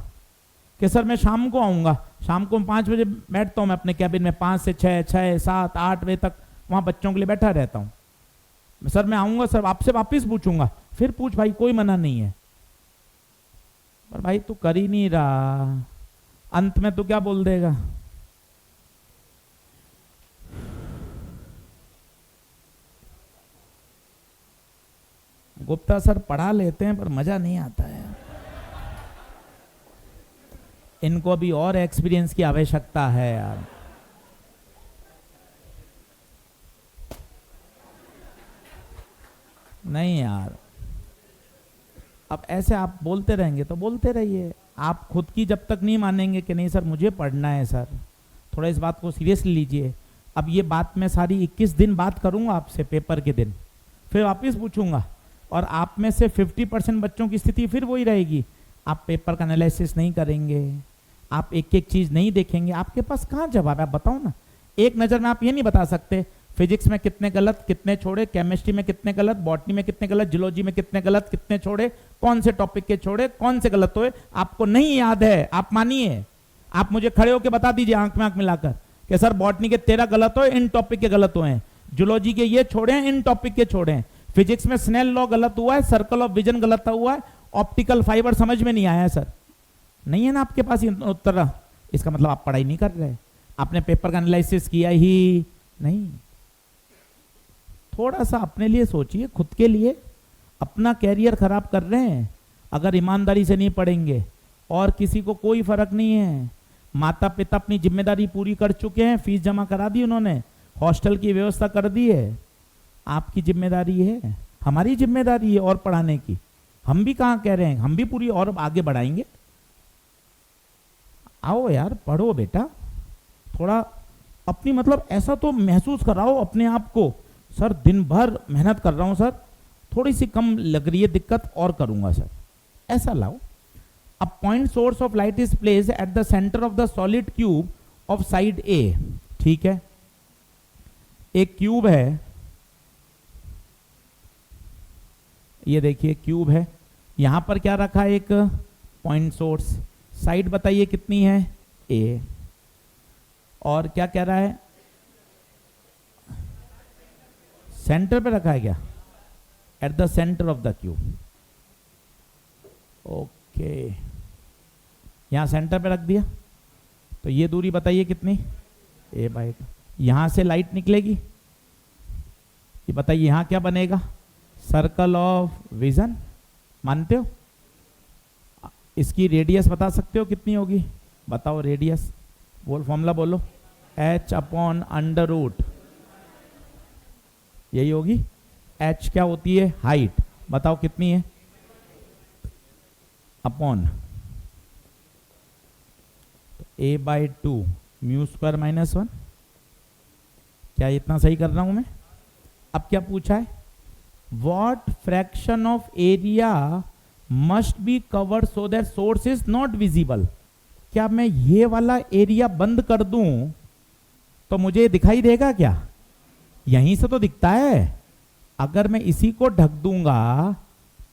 A: कि सर मैं शाम को आऊंगा, शाम को 5 बजे बैठता हूं मैं अपने कैबिन में, 5 से 6, 6, 7, 8 बजे तक वहां बच्चों के लिए बैठा रहता हूं। सर मैं आऊंगा सर, आपसे वापिस पूछूंगा, फिर पूछ भाई, कोई मना नहीं है। पर भाई तू कर ही नहीं रहा, अंत में तू क्या बोल देगा? गुप्ता सर पढ़ा लेते हैं पर मजा नहीं आता है, इनको अभी और एक्सपीरियंस की आवश्यकता है यार। नहीं यार, अब ऐसे आप बोलते रहेंगे तो बोलते रहिए, आप खुद की जब तक नहीं मानेंगे कि नहीं सर मुझे पढ़ना है सर, थोड़ा इस बात को सीरियसली लीजिए। अब ये बात मैं सारी 21 दिन बात करूंगा आपसे पेपर के दिन, फिर वापस पूछूंगा, और आप में से 50% बच्चों की स्थिति फिर वही रहेगी। आप पेपर का एनालिसिस नहीं करेंगे, आप एक एक चीज नहीं देखेंगे, आपके पास कहाँ जवाब है? आप बताओ ना। एक नजर में आप ये नहीं बता सकते फिजिक्स में कितने गलत कितने छोड़े, केमिस्ट्री में कितने गलत, बॉटनी में कितने गलत, जियोलॉजी में कितने गलत कितने छोड़े, कौन से टॉपिक के छोड़े, कौन से गलत हुए, आपको नहीं याद है। आप मानिए, आप मुझे खड़े होकर बता दीजिए आंख में आंख मिलाकर कि सर बॉटनी के 13 गलत हुए, इन टॉपिक के गलत हुए हैं, जियोलॉजी के ये छोड़े हैं, इन टॉपिक के छोड़े हैं, फिजिक्स में स्नेल लॉ गलत हुआ है, सर्कल ऑफ विजन गलत हुआ है, ऑप्टिकल फाइबर समझ में नहीं आया है सर। नहीं है ना आपके पास उत्तर, इसका मतलब आप पढ़ाई नहीं कर रहे, आपने पेपर का एनालिसिस किया ही नहीं। थोड़ा सा अपने लिए सोचिए, खुद के लिए। अपना कैरियर खराब कर रहे हैं अगर ईमानदारी से नहीं पढ़ेंगे, और किसी को कोई फर्क नहीं है। माता पिता अपनी जिम्मेदारी पूरी कर चुके हैं, फीस जमा करा दी उन्होंने, हॉस्टल की व्यवस्था कर दी है, आपकी जिम्मेदारी है, हमारी जिम्मेदारी है और पढ़ाने की। हम भी कहाँ कह रहे हैं, हम भी पूरी और आगे बढ़ाएंगे। आओ यार पढ़ो बेटा, थोड़ा अपनी मतलब ऐसा तो महसूस कराओ अपने आप को, सर दिन भर मेहनत कर रहा हूं सर, थोड़ी सी कम लग रही है दिक्कत और करूंगा सर, ऐसा लाओ। A point source of light is placed at the centre of the solid cube of side A. ठीक है, एक क्यूब है, ये देखिए क्यूब है, यहां पर क्या रखा है, एक पॉइंट सोर्स, साइड बताइए कितनी है, ए, और क्या कह रहा है, सेंटर पे रखा है क्या, eight the centre of the cube. Okay, यहां सेंटर पे रख दिया, तो ये दूरी बताइए कितनी, ए बाई। यहां से लाइट निकलेगी, ये बताइए यहां क्या बनेगा, सर्कल ऑफ विजन, मानते हो? इसकी रेडियस बता सकते हो कितनी होगी, बताओ रेडियस, बोल फॉर्मूला बोलो, h अपॉन अंडर रूट, यही होगी। h क्या होती है, हाइट, बताओ कितनी है, upon a by 2 mu square minus 1। क्या इतना सही कर रहा हूं मैं? अब क्या पूछा है, what fraction of area must be covered so that source is not visible. क्या मैं ये वाला एरिया बंद कर दूं तो मुझे दिखाई देगा क्या? यहीं से तो दिखता है। अगर मैं इसी को ढक दूंगा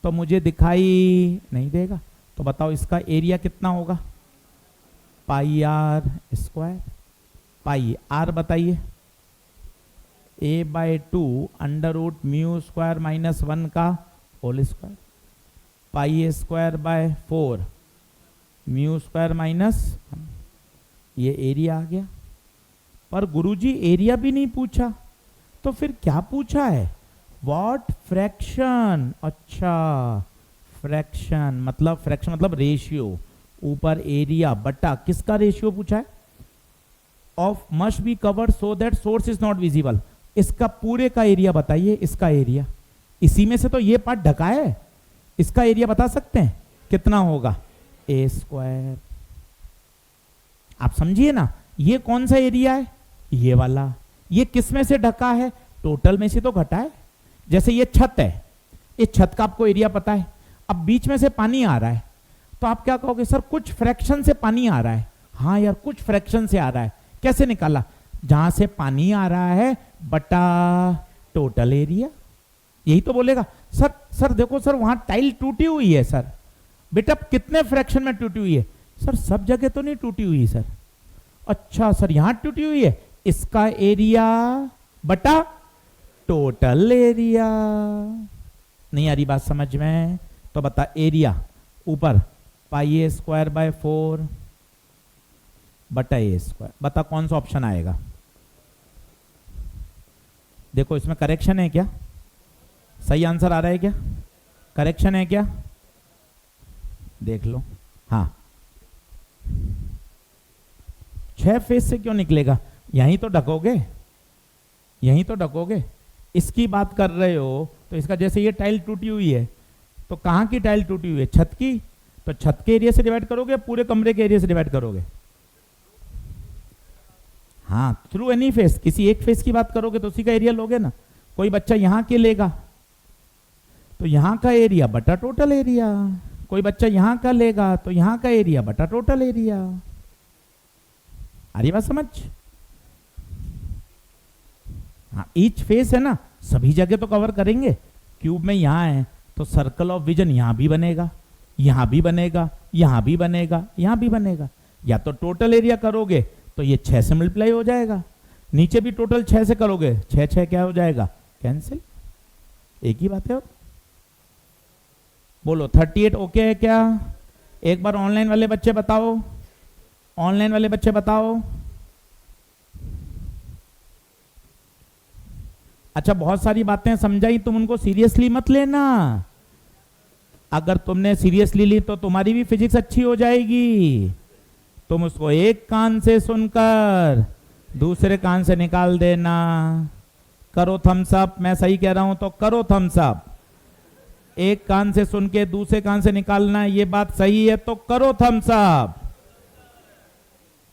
A: तो मुझे दिखाई नहीं देगा। तो बताओ इसका एरिया कितना होगा? Pi r square. Pi r बताइए, a/2 under root mu square minus 1 का whole square, pi a square by 4 mu square minus, ये एरिया आ गया। पर गुरुजी एरिया भी नहीं पूछा, तो फिर क्या पूछा है? What fraction. अच्छा, फ्रैक्शन मतलब रेशियो, ऊपर एरिया बटा किसका रेशियो पूछा है? Of must be covered so that source is not visible. इसका पूरे का एरिया बताइए, इसका एरिया, इसी में से तो ये पार्ट ढका है। इसका एरिया बता सकते हैं कितना होगा? ए स्क्वायर। आप समझिए ना, ये कौन सा एरिया है? ये वाला। ये किस में से ढका है? टोटल में से तो घटा है। जैसे ये छत है, इस छत का आपको एरिया पता है। अब बीच में से पानी आ रहा है, तो आप क्या कहोगे? सर कुछ फ्रैक्शन से पानी आ रहा है। हाँ यार, कुछ फ्रैक्शन से आ रहा है। कैसे निकाला? जहां से पानी आ रहा है बटा टोटल एरिया। यही तो बोलेगा। सर देखो सर, वहां टाइल टूटी हुई है। सर बेटा कितने फ्रैक्शन में टूटी हुई है? सर सब जगह तो नहीं टूटी हुई सर। अच्छा सर, यहां टूटी हुई है। इसका एरिया बटा टोटल एरिया। नहीं आ रही बात समझ में? तो बता, एरिया ऊपर पाई ए स्क्वायर बाय 4 बटा ए स्क्वायर। बता कौन सा ऑप्शन आएगा? देखो इसमें करेक्शन है क्या? सही आंसर आ रहा है क्या? करेक्शन है क्या? देख लो। हाँ, 6 फेस से क्यों निकलेगा? यहीं तो ढकोगे, यहीं तो ढकोगे। इसकी बात कर रहे हो तो इसका, जैसे ये टाइल टूटी हुई है, तो कहां की टाइल टूटी हुई है? छत की। तो छत के एरिया से डिवाइड करोगे, पूरे कमरे के एरिया से डिवाइड करोगे? हाँ, थ्रू एनी फेस, किसी एक फेस की बात करोगे तो उसी का एरिया लोगे ना। कोई बच्चा यहां के लेगा तो यहां का एरिया बटा टोटल एरिया। कोई बच्चा यहां का लेगा तो यहां का एरिया बटा टोटल एरिया। आ रही बात समझ? हाँ, ईच फेस है ना, सभी जगह तो कवर करेंगे। क्यूब में यहां है तो सर्कल ऑफ विजन यहां भी बनेगा, यहां भी बनेगा, यहां भी बनेगा, यहां भी बनेगा। या तो टोटल एरिया करोगे तो ये 6 से मल्टीप्लाई हो जाएगा, नीचे भी टोटल 6 से करोगे, 6 6 क्या हो जाएगा? कैंसिल। एक ही बात है। बोलो 38 ओके है क्या? एक बार ऑनलाइन वाले बच्चे बताओ, ऑनलाइन वाले बच्चे बताओ। अच्छा, बहुत सारी बातें समझाई, तुम उनको सीरियसली मत लेना। अगर तुमने सीरियसली ली तो तुम्हारी भी फिजिक्स अच्छी हो जाएगी। तुम उसको एक कान से सुनकर दूसरे कान से निकाल देना। करो थम्स अप, मैं सही कह रहा हूं तो करो थम्स अप। एक कान से सुन के दूसरे कान से निकालना, ये बात सही है तो करो थम्स अप।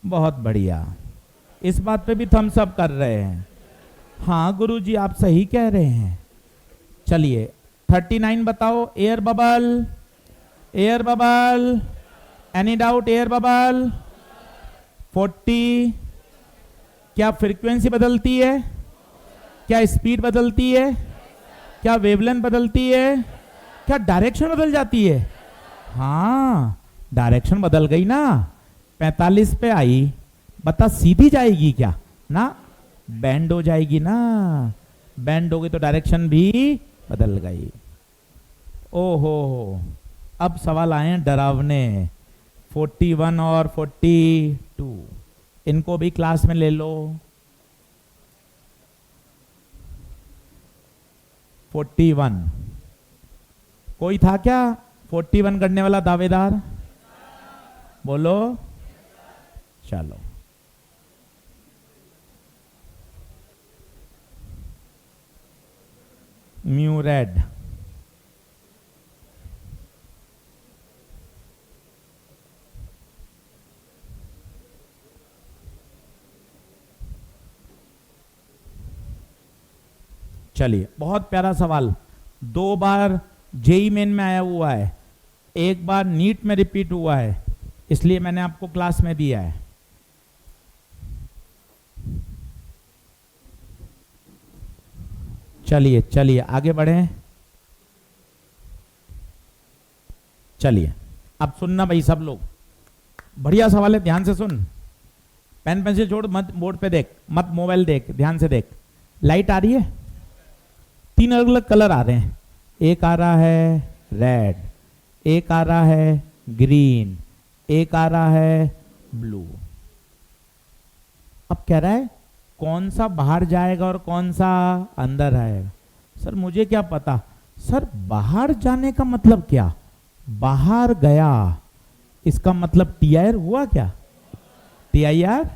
A: बहुत बढ़िया, इस बात पे भी थम्स अप कर रहे हैं। हाँ गुरुजी आप सही कह रहे हैं। चलिए 39 बताओ। Air bubble, air bubble, any doubt? Air bubble 40, क्या फ्रीक्वेंसी बदलती है? क्या स्पीड बदलती है? क्या वेवलेंथ बदलती है? क्या डायरेक्शन बदल जाती है? हाँ, डायरेक्शन बदल गई ना, 45 पे आई। बता सीधी जाएगी क्या? ना, बैंड हो जाएगी ना। बैंड हो गई तो डायरेक्शन भी बदल गई। ओहो, अब सवाल आए हैं डरावने। 41 और 42, इनको भी क्लास में ले लो। 41, कोई था क्या 41 करने वाला दावेदार? बोलो। चलो, म्यू रेड, चलिए बहुत प्यारा सवाल। 2 बार जेई मेन में आया हुआ है, 1 बार नीट में रिपीट हुआ है। इसलिए मैंने आपको क्लास में दिया है। चलिए चलिए आगे बढ़े। चलिए अब सुनना भाई सब लोग, बढ़िया सवाल है, ध्यान से सुन। पेन पेंसिल छोड़, मत बोर्ड पे देख, मत मोबाइल देख, ध्यान से देख। लाइट आ रही है, 3 अलग अलग कलर आ रहे हैं। एक आ रहा है रेड, एक आ रहा है ग्रीन, एक आ रहा है ब्लू। अब कह रहा है कौन सा बाहर जाएगा और कौन सा अंदर आएगा। सर मुझे क्या पता। सर बाहर जाने का मतलब क्या? बाहर गया, इसका मतलब TIR हुआ क्या? TIR।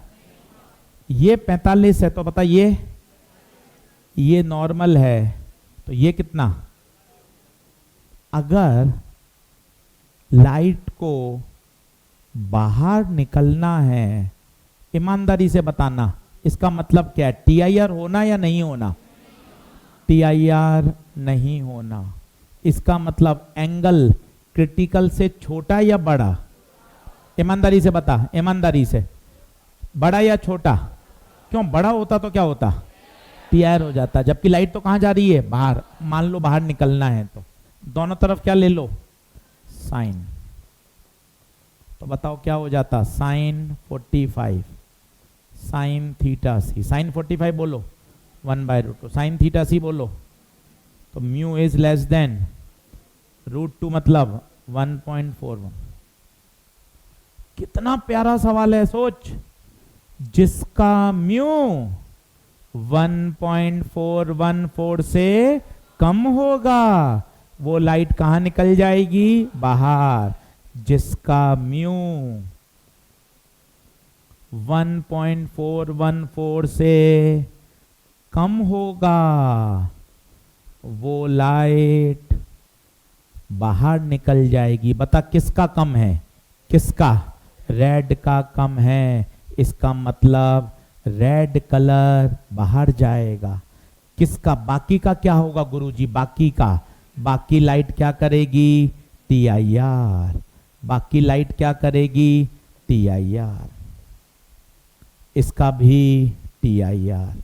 A: ये 45 है तो बता, ये नॉर्मल है तो ये कितना? अगर लाइट को बाहर निकलना है, ईमानदारी से बताना, इसका मतलब क्या है? TIR होना या नहीं होना? TIR नहीं होना। इसका मतलब एंगल क्रिटिकल से छोटा या बड़ा? ईमानदारी से बता, ईमानदारी से, बड़ा या छोटा? क्यों? बड़ा होता तो क्या होता? TIR हो जाता। जबकि लाइट तो कहां जा रही है? बाहर। मान लो बाहर निकलना है तो दोनों तरफ क्या ले लो? साइन। तो बताओ क्या हो जाता? साइन 45 साइन थीटा सी। साइन 45 बोलो 1/√2। साइन थीटा सी बोलो तो म्यू इज लेस देन √2 मतलब 1.41। कितना प्यारा सवाल है, सोच। जिसका म्यू 1.414 से कम होगा वो लाइट कहां निकल जाएगी? बाहर। जिसका म्यू 1.414 से कम होगा वो लाइट बाहर निकल जाएगी। बता किसका कम है? किसका? रेड का कम है। इसका मतलब रेड कलर बाहर जाएगा। किसका? बाकी का क्या होगा गुरुजी? बाकी का, बाकी लाइट क्या करेगी? TIR। बाकी लाइट क्या करेगी? TIR। इसका भी TIR,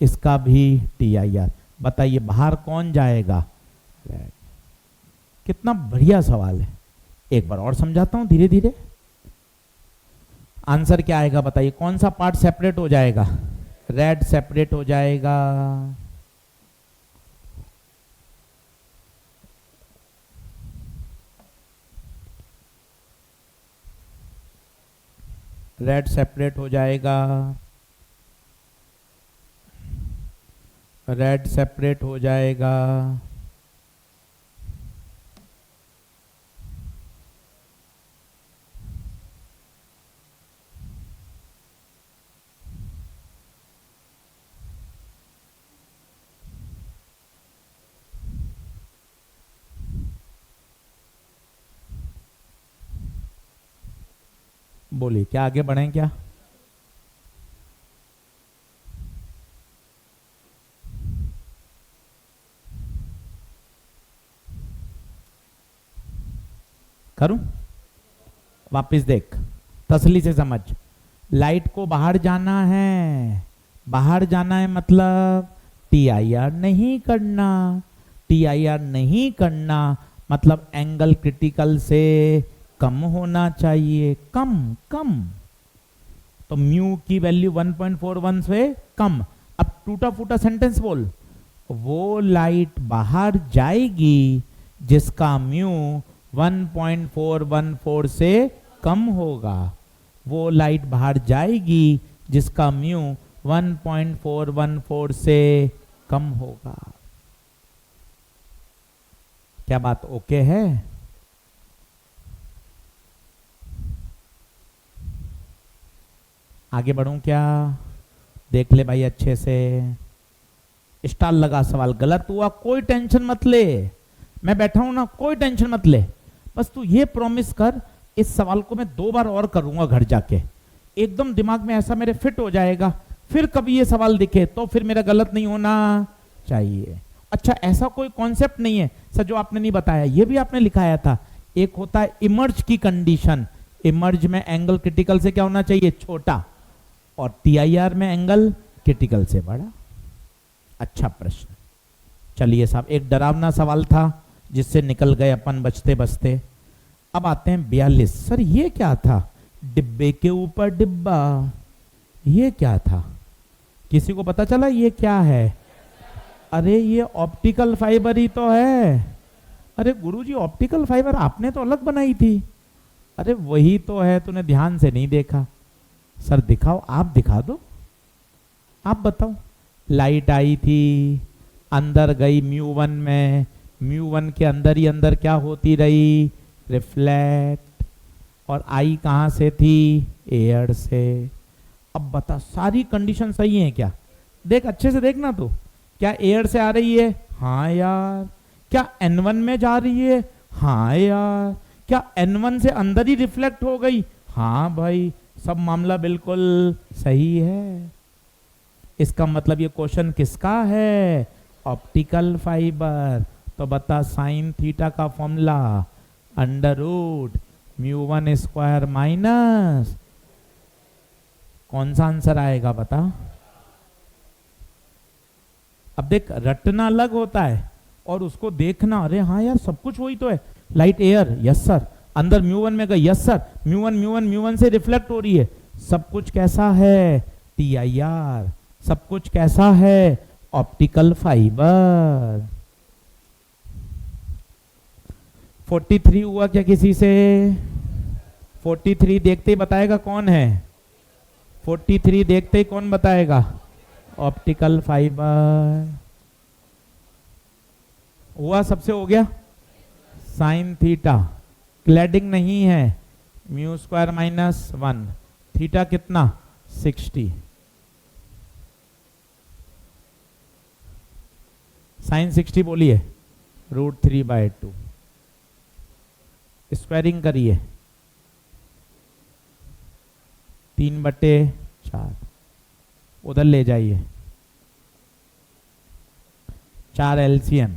A: इसका भी TIR। बताइए बाहर कौन जाएगा? रेड। कितना बढ़िया सवाल है। एक बार और समझाता हूं धीरे धीरे। आंसर क्या आएगा बताइए? कौन सा पार्ट सेपरेट हो जाएगा? रेड सेपरेट हो जाएगा। रेड सेपरेट हो जाएगा। रेड सेपरेट हो जाएगा। बोलिए क्या आगे बढ़ें क्या? करूं? वापस देख, तसल्ली से समझ। लाइट को बाहर जाना है, बाहर जाना है मतलब TIR नहीं करना। TIR नहीं करना मतलब एंगल क्रिटिकल से कम होना चाहिए। कम कम तो म्यू की वैल्यू 1.41 से कम। अब टूटा फूटा सेंटेंस बोल। वो लाइट बाहर जाएगी जिसका म्यू 1.414 से कम होगा। वो लाइट बाहर जाएगी जिसका म्यू 1.414 से कम होगा। क्या बात ओके है? आगे बढ़ूं क्या? देख ले भाई अच्छे से। स्टार लगा सवाल गलत हुआ कोई टेंशन मत ले, मैं बैठा हूं ना, कोई टेंशन मत ले। बस तू ये प्रॉमिस कर, इस सवाल को मैं 2 बार और करूंगा घर जाके, एकदम दिमाग में ऐसा मेरे फिट हो जाएगा। फिर कभी ये सवाल दिखे तो फिर मेरा गलत नहीं होना चाहिए। अच्छा ऐसा कोई कॉन्सेप्ट नहीं है सर जो आपने नहीं बताया, ये भी आपने लिखाया था। एक होता है इमर्ज की कंडीशन, इमर्ज में एंगल क्रिटिकल से क्या होना चाहिए, छोटा, और टीआईआर में एंगल क्रिटिकल से बड़ा। अच्छा प्रश्न। चलिए साहब, एक डरावना सवाल था जिससे निकल गए अपन बचते बचते। अब आते हैं 42। सर ये क्या था, डिब्बे के ऊपर डिब्बा, ये क्या था, किसी को पता चला ये क्या है? अरे ये ऑप्टिकल फाइबर ही तो है। अरे गुरुजी ऑप्टिकल फाइबर आपने तो अलग बनाई थी। अरे वही तो है, तूने ध्यान से नहीं देखा। सर दिखाओ, आप दिखा दो, आप बताओ। लाइट आई थी, अंदर गई μ1 में, μ1 के अंदर ही अंदर क्या होती रही, रिफ्लेक्ट, और आई कहां से थी, एयर से। अब बता सारी कंडीशन सही है क्या? देख अच्छे से देखना तू, क्या एयर से आ रही है, हाँ यार। क्या N1 में जा रही है, हाँ यार। क्या N1 से अंदर ही रिफ्लेक्ट हो गई, हाँ भाई, सब मामला बिल्कुल सही है। इसका मतलब ये क्वेश्चन किसका है, ऑप्टिकल फाइबर। तो बता साइन थीटा का फॉर्मूला √μ1 स्क्वायर माइनस, कौन सा आंसर आएगा बता। अब देख रटना अलग होता है और उसको देखना, अरे हाँ यार सब कुछ वही तो है। लाइट एयर, यस सर, अंदर μ1 में गई, यस सर, μ1 से रिफ्लेक्ट हो रही है। सब कुछ कैसा है, टीआईआर। सब कुछ कैसा है, ऑप्टिकल फाइबर। 43 हुआ क्या किसी से? 43 देखते ही बताएगा कौन है, 43 देखते ही कौन बताएगा, ऑप्टिकल फाइबर। हुआ, सबसे हो गया। साइन थीटा क्लैडिंग नहीं है, μ² -1, थीटा कितना 60, साइन 60 बोलिए, √3/2। स्क्वायरिंग करिए, 3/4, उधर ले जाइए, 4 LCM।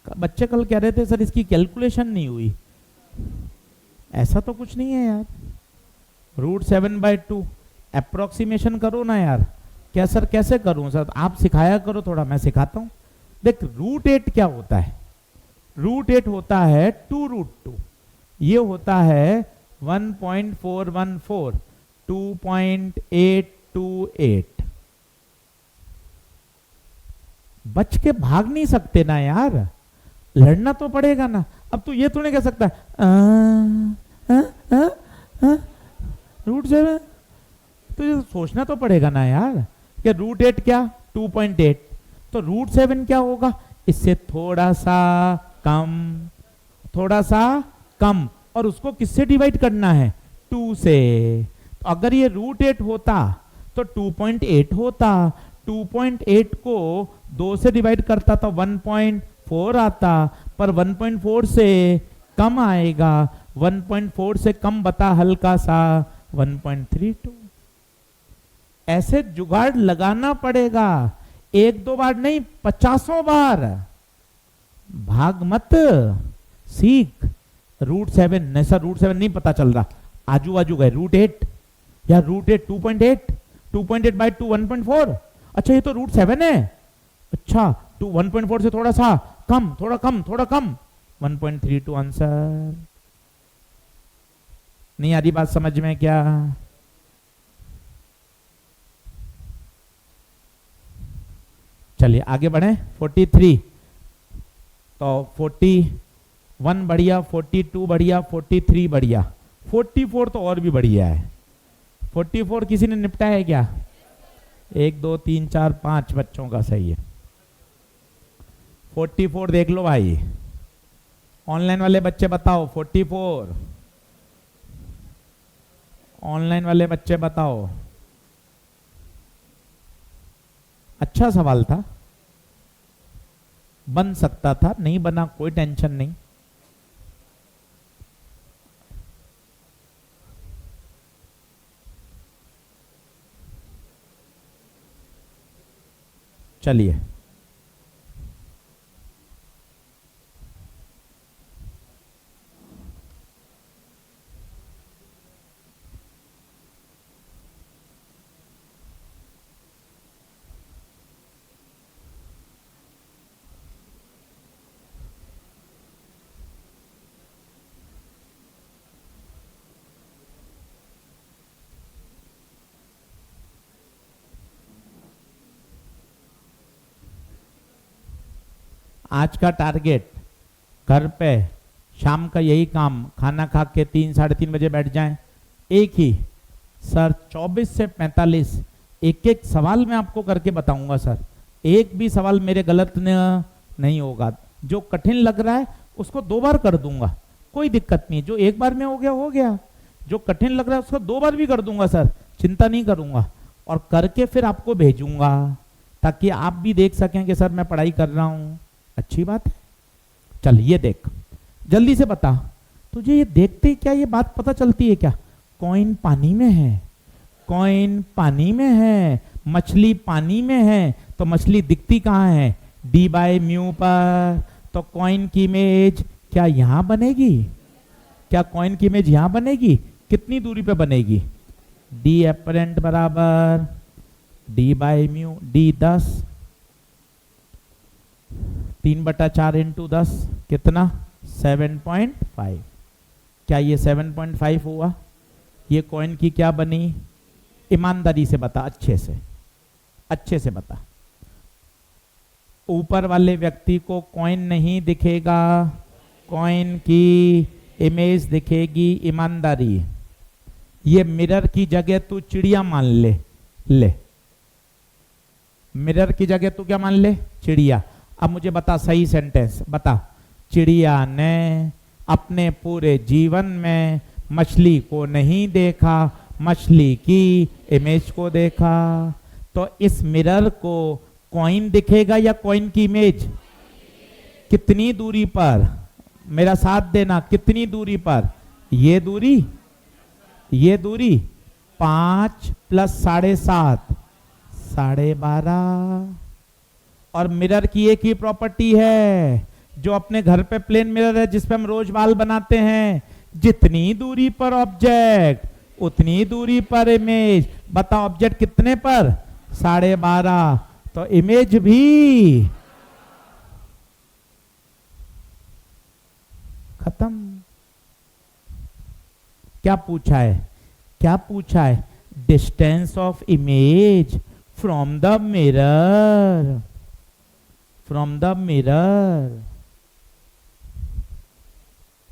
A: बच्चे कल कह रहे थे सर इसकी कैलकुलेशन नहीं हुई। ऐसा तो कुछ नहीं है यार, √7/2 अप्रोक्सीमेशन करो ना यार। क्या सर कैसे करूं सर, आप सिखाया करो थोड़ा, मैं सिखाता हूं। देख √8 क्या होता है, √8 होता है 2√2, ये होता है 1.414, 2.828। बच के भाग नहीं सकते ना यार, लड़ना तो पड़ेगा ना। अब तू ये तो नहीं कह सकता √7, तुझे सोचना तो पड़ेगा ना यार कि √8 क्या 2.8, तो √7 क्या होगा, इससे थोड़ा सा कम, थोड़ा सा कम, और उसको किससे डिवाइड करना है, 2 से। तो अगर ये √8 होता तो 2.8 होता, 2.8 को 2 से डिवाइड करता तो 1.4 आता, पर 1.4 से कम आएगा, 1.4 से कम बता हल्का सा 1.32। ऐसे जुगाड़ लगाना पड़ेगा, 1-2 बार नहीं 50 बार। भाग मत, सीख। √7 नहीं सर, √7 नहीं पता चल रहा, आजू बाजू गए, √8 या √8 2.8, 2.8/2 1.4। अच्छा ये तो √7 है, अच्छा 1.4 से थोड़ा सा कम, थोड़ा कम, थोड़ा कम, 1.32 आंसर। नहीं आ रही बात समझ में क्या? चलिए आगे बढ़े। 43 तो 41 बढ़िया, 42 बढ़िया, 43 बढ़िया, 44 तो और भी बढ़िया है। 44 किसी ने निपटाया है क्या? 1 2 3 4 5 बच्चों का सही है। 44 देख लो भाई, ऑनलाइन वाले बच्चे बताओ 44, ऑनलाइन वाले बच्चे बताओ। अच्छा सवाल था, बन सकता था, नहीं बना कोई टेंशन नहीं। चलिए आज का टारगेट घर पे शाम का यही काम, खाना खा के 3-3:30 बजे बैठ जाएं, एक ही सर 24 से 45 एक एक सवाल मैं आपको करके बताऊंगा सर, एक भी सवाल मेरे गलत नहीं होगा। जो कठिन लग रहा है उसको 2 बार कर दूंगा, कोई दिक्कत नहीं। जो एक बार में हो गया, जो कठिन लग रहा है उसको 2 बार भी कर दूंगा सर, चिंता नहीं करूंगा। और करके फिर आपको भेजूंगा ताकि आप भी देख सकें कि सर मैं पढ़ाई कर रहा हूं। अच्छी बात है। चल ये देख, जल्दी से बता, तुझे ये देखते ही क्या ये बात पता चलती है क्या? कॉइन पानी में है, कॉइन पानी में है, मछली पानी में है, तो मछली दिखती कहाँ है? d/μ पर। तो कॉइन की इमेज क्या यहां बनेगी? क्या कॉइन की इमेज यहां बनेगी? कितनी दूरी पे बनेगी? d अपरेंट बराबर d/μ, d 10, 3/4 इंटू 10 कितना? 7.5। क्या ये 7.5 हुआ? ये कॉइन की क्या बनी? ईमानदारी से बता, अच्छे से बता। ऊपर वाले व्यक्ति को कॉइन नहीं दिखेगा, कॉइन की इमेज दिखेगी। ईमानदारी। ये मिरर की जगह तू चिड़िया मान ले, मिरर की जगह तू क्या मान ले? चिड़िया। अब मुझे बता सही सेंटेंस बता। चिड़िया ने अपने पूरे जीवन में मछली को नहीं देखा, मछली की इमेज को देखा। तो इस मिरर को कॉइन दिखेगा या कॉइन की इमेज? कितनी दूरी पर? मेरा साथ देना, कितनी दूरी पर? ये दूरी 5 + 7.5 12.5। और मिरर की एक ही प्रॉपर्टी है जो अपने घर पे प्लेन मिरर है जिसपे हम रोज बाल बनाते हैं, जितनी दूरी पर ऑब्जेक्ट उतनी दूरी पर इमेज। बता ऑब्जेक्ट कितने पर? 12.5। तो इमेज भी खत्म। क्या पूछा है? Distance of image from the mirror,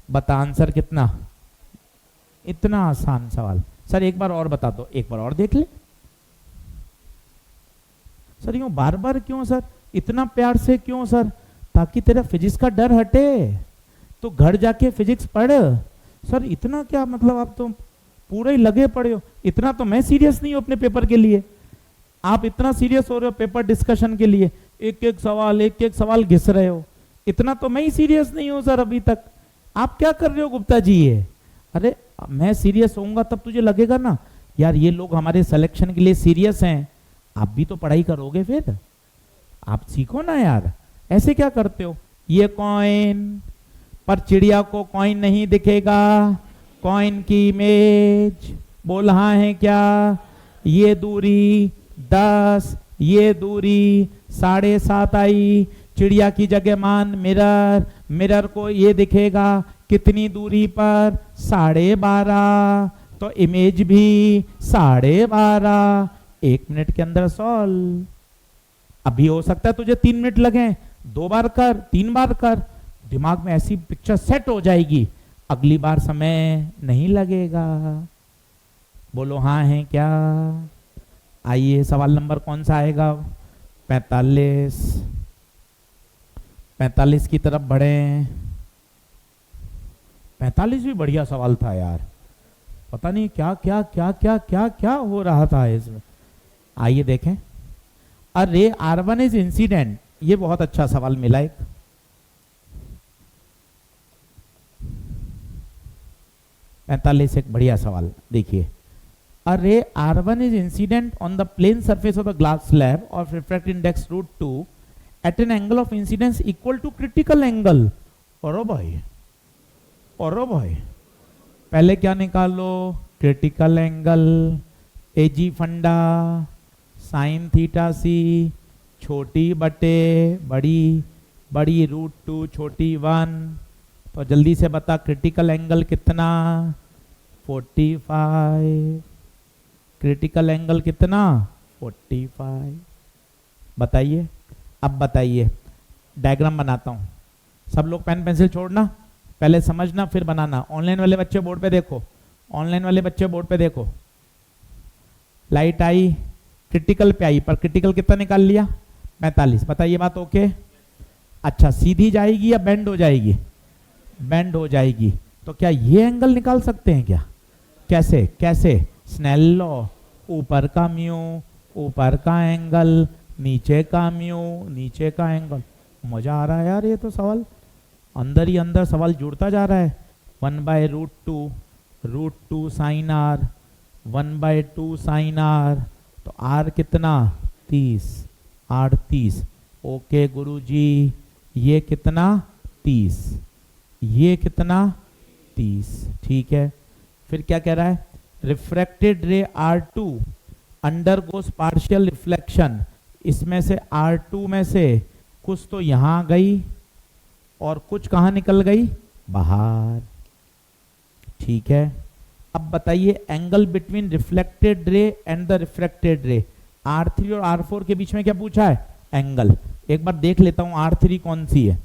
A: बता आंसर कितना? इतना आसान सवाल। सर एक बार और बता दो, एक बार और देख ले। सर यूं बार बार क्यों सर? इतना प्यार से क्यों सर? ताकि तेरा फिजिक्स का डर हटे, तो घर जाके फिजिक्स पढ़। सर इतना क्या मतलब, आप तो पूरे ही लगे पड़े हो। इतना तो मैं सीरियस नहीं हूं अपने पेपर के लिए, आप इतना सीरियस हो रहे हो पेपर डिस्कशन के लिए, एक एक सवाल घिस रहे हो। इतना तो मैं ही सीरियस नहीं हूं सर अभी तक। आप क्या कर रहे हो गुप्ता जी ये? अरे मैं सीरियस होऊंगा तब तुझे लगेगा ना यार ये लोग हमारे सिलेक्शन के लिए सीरियस हैं। आप भी तो पढ़ाई करोगे, फिर आप सीखो ना यार, ऐसे क्या करते हो? ये कॉइन पर चिड़िया को कॉइन नहीं दिखेगा, कॉइन की इमेज बोल हाँ है क्या? ये दूरी 10, ये दूरी 7.5 आई। चिड़िया की जगह मान मिरर, मिरर को ये दिखेगा कितनी दूरी पर? 12.5। तो इमेज भी 12.5। 1 मिनट के अंदर सॉल्व। अभी हो सकता है तुझे 3 मिनट लगे, 2 बार कर, 3 बार कर, दिमाग में ऐसी पिक्चर सेट हो जाएगी, अगली बार समय नहीं लगेगा। बोलो हाँ है क्या? आइए सवाल नंबर कौन सा आएगा? 45 की तरफ बढ़े। 45 भी बढ़िया सवाल था यार, पता नहीं क्या क्या क्या क्या क्या क्या हो रहा था इसमें। आइए देखें। अ रे R1 इज इंसिडेंट, ये बहुत अच्छा सवाल मिला एक। एक बढ़िया सवाल देखिए। A ray R1 is incident on the plane surface of the glass slab of refractive index √2 at an angle of incidence equal to critical angle। और भाई पहले क्या निकालो? Critical angle. एजी फंडा साइन थीटा सी छोटी बटे बड़ी, बड़ी √2 छोटी 1। तो जल्दी से बता क्रिटिकल एंगल कितना? 45। क्रिटिकल एंगल कितना? 45। बताइए, अब बताइए डायग्राम बनाता हूं, सब लोग पेन पेंसिल छोड़ना, पहले समझना फिर बनाना। ऑनलाइन वाले बच्चे बोर्ड पे देखो, ऑनलाइन वाले बच्चे बोर्ड पे देखो। लाइट आई, क्रिटिकल पे आई, पर क्रिटिकल कितना निकाल लिया? 45। बताइए बात ओके? अच्छा, सीधी जाएगी या बेंड हो जाएगी? बेंड हो जाएगी। तो क्या ये एंगल निकाल सकते हैं क्या? कैसे कैसे? स्नेल लॉ, ऊपर का म्यू, ऊपर का एंगल, नीचे का म्यू, नीचे का एंगल। मजा आ रहा है यार, ये तो सवाल अंदर ही अंदर सवाल जुड़ता जा रहा है। 1/√2 साइन आर, 1/2 साइन आर, तो आर कितना? 30, आर 30। ओके गुरुजी, ये कितना? 30, ये कितना? 30। ठीक है, फिर क्या कह रहा है? रिफ्रैक्टेड रे R2 अंडरगोस पार्शियल रिफ्लेक्शन। इसमें से R2 में से कुछ तो यहां गई और कुछ कहां निकल गई? बाहर। ठीक है, अब बताइए angle between reflected ray and the refracted रे। R3 और R4 के बीच में क्या पूछा है? एंगल। एक बार देख लेता हूं R3 कौन सी है।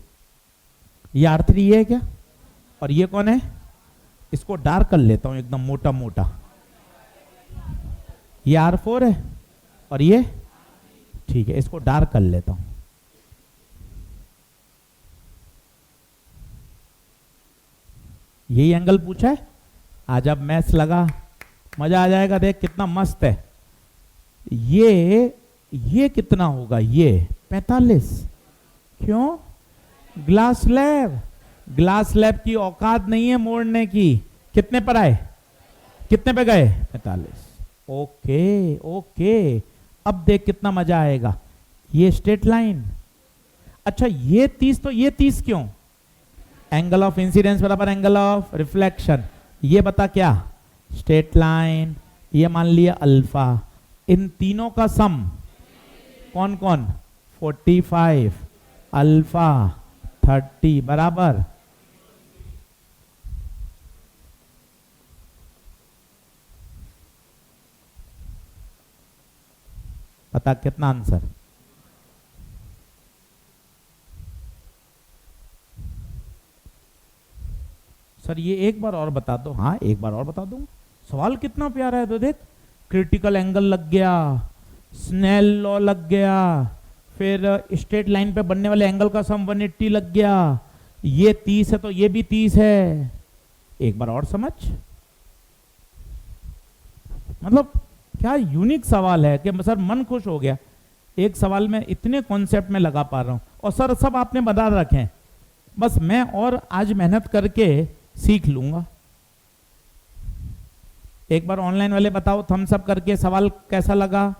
A: ये R3 ये है क्या? और ये कौन है? इसको डार्क कर लेता हूं एकदम मोटा मोटा। ये R4 है और ये, ठीक है, इसको डार्क कर लेता हूं। यही एंगल पूछा है। आज अब मैथ्स लगा, मजा आ जाएगा। देख कितना मस्त है। ये कितना होगा? ये 45। क्यों? Glass slab. ग्लास स्लैब की औकात नहीं है मोड़ने की। कितने पर आए? कितने पे गए? 45। ओके ओके, अब देख कितना मजा आएगा। ये स्ट्रेट लाइन। अच्छा, ये 30 तो ये 30 क्यों? एंगल ऑफ इंसिडेंस बराबर एंगल ऑफ रिफ्लेक्शन। ये बता क्या? Straight line. ये मान लिया अल्फा। इन तीनों का सम कौन कौन? 45, अल्फा 30 बराबर। बता कितना आंसर? सर ये एक बार और बता दो। हाँ, एक बार और बता दूं। सवाल कितना प्यारा है तो देख। क्रिटिकल एंगल लग गया, स्नेल लॉ लग गया, फिर स्ट्रेट लाइन पे बनने वाले एंगल का सम 180 लग गया। ये 30 है तो ये भी 30 है। एक बार और समझ। मतलब क्या यूनिक सवाल है कि सर मन खुश हो गया। एक सवाल में इतने कॉन्सेप्ट में लगा पा रहा हूं, और सर सब आपने बता रखे हैं। बस मैं और आज मेहनत करके सीख लूंगा। एक बार ऑनलाइन वाले बताओ थम्स अप करके, सवाल कैसा लगा?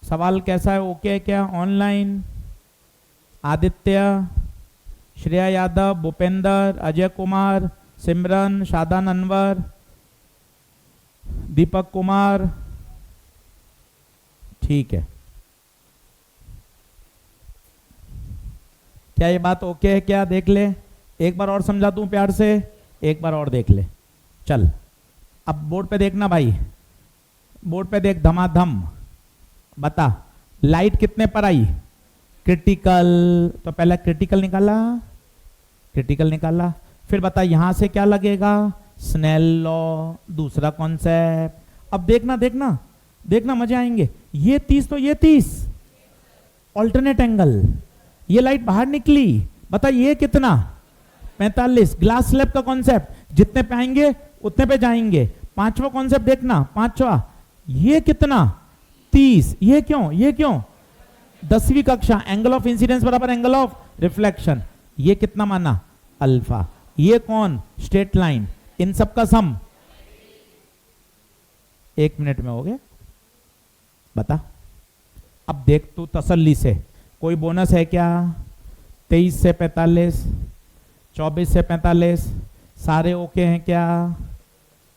A: सवाल कैसा है? ओके क्या? ऑनलाइन आदित्य, श्रेया यादव, भूपेंद्र, अजय कुमार, सिमरन, शादान अनवर, दीपक कुमार। ठीक है, क्या ये बात ओके है क्या? देख ले, एक बार और समझा दूं प्यार से, एक बार और देख ले। चल अब बोर्ड पे देखना भाई, बोर्ड पे देख धमाधम। बता लाइट कितने पर आई? क्रिटिकल। तो पहले क्रिटिकल निकाला, क्रिटिकल निकाला। फिर बता यहां से क्या लगेगा? स्नेल लॉ, दूसरा कॉन्सेप्ट। अब देखना देखना देखना, मजे आएंगे। ये 30 तो ये 30, ऑल्टरनेट एंगल। ये लाइट बाहर निकली, बता ये कितना? 45। ग्लास स्लैब का कॉन्सेप्ट, जितने पे आएंगे उतने पे जाएंगे। पांचवा कॉन्सेप्ट देखना, पांचवा, ये कितना? 30। ये क्यों? ये क्यों? 10वीं कक्षा, एंगल ऑफ इंसिडेंस बराबर एंगल ऑफ रिफ्लेक्शन। ये कितना माना? अल्फा। ये कौन? Straight line. इन सब का सम 1 मिनट में हो गया। बता अब देख तू तसल्ली से, कोई बोनस है क्या? 23 से 45, 24 से 45, सारे ओके हैं क्या?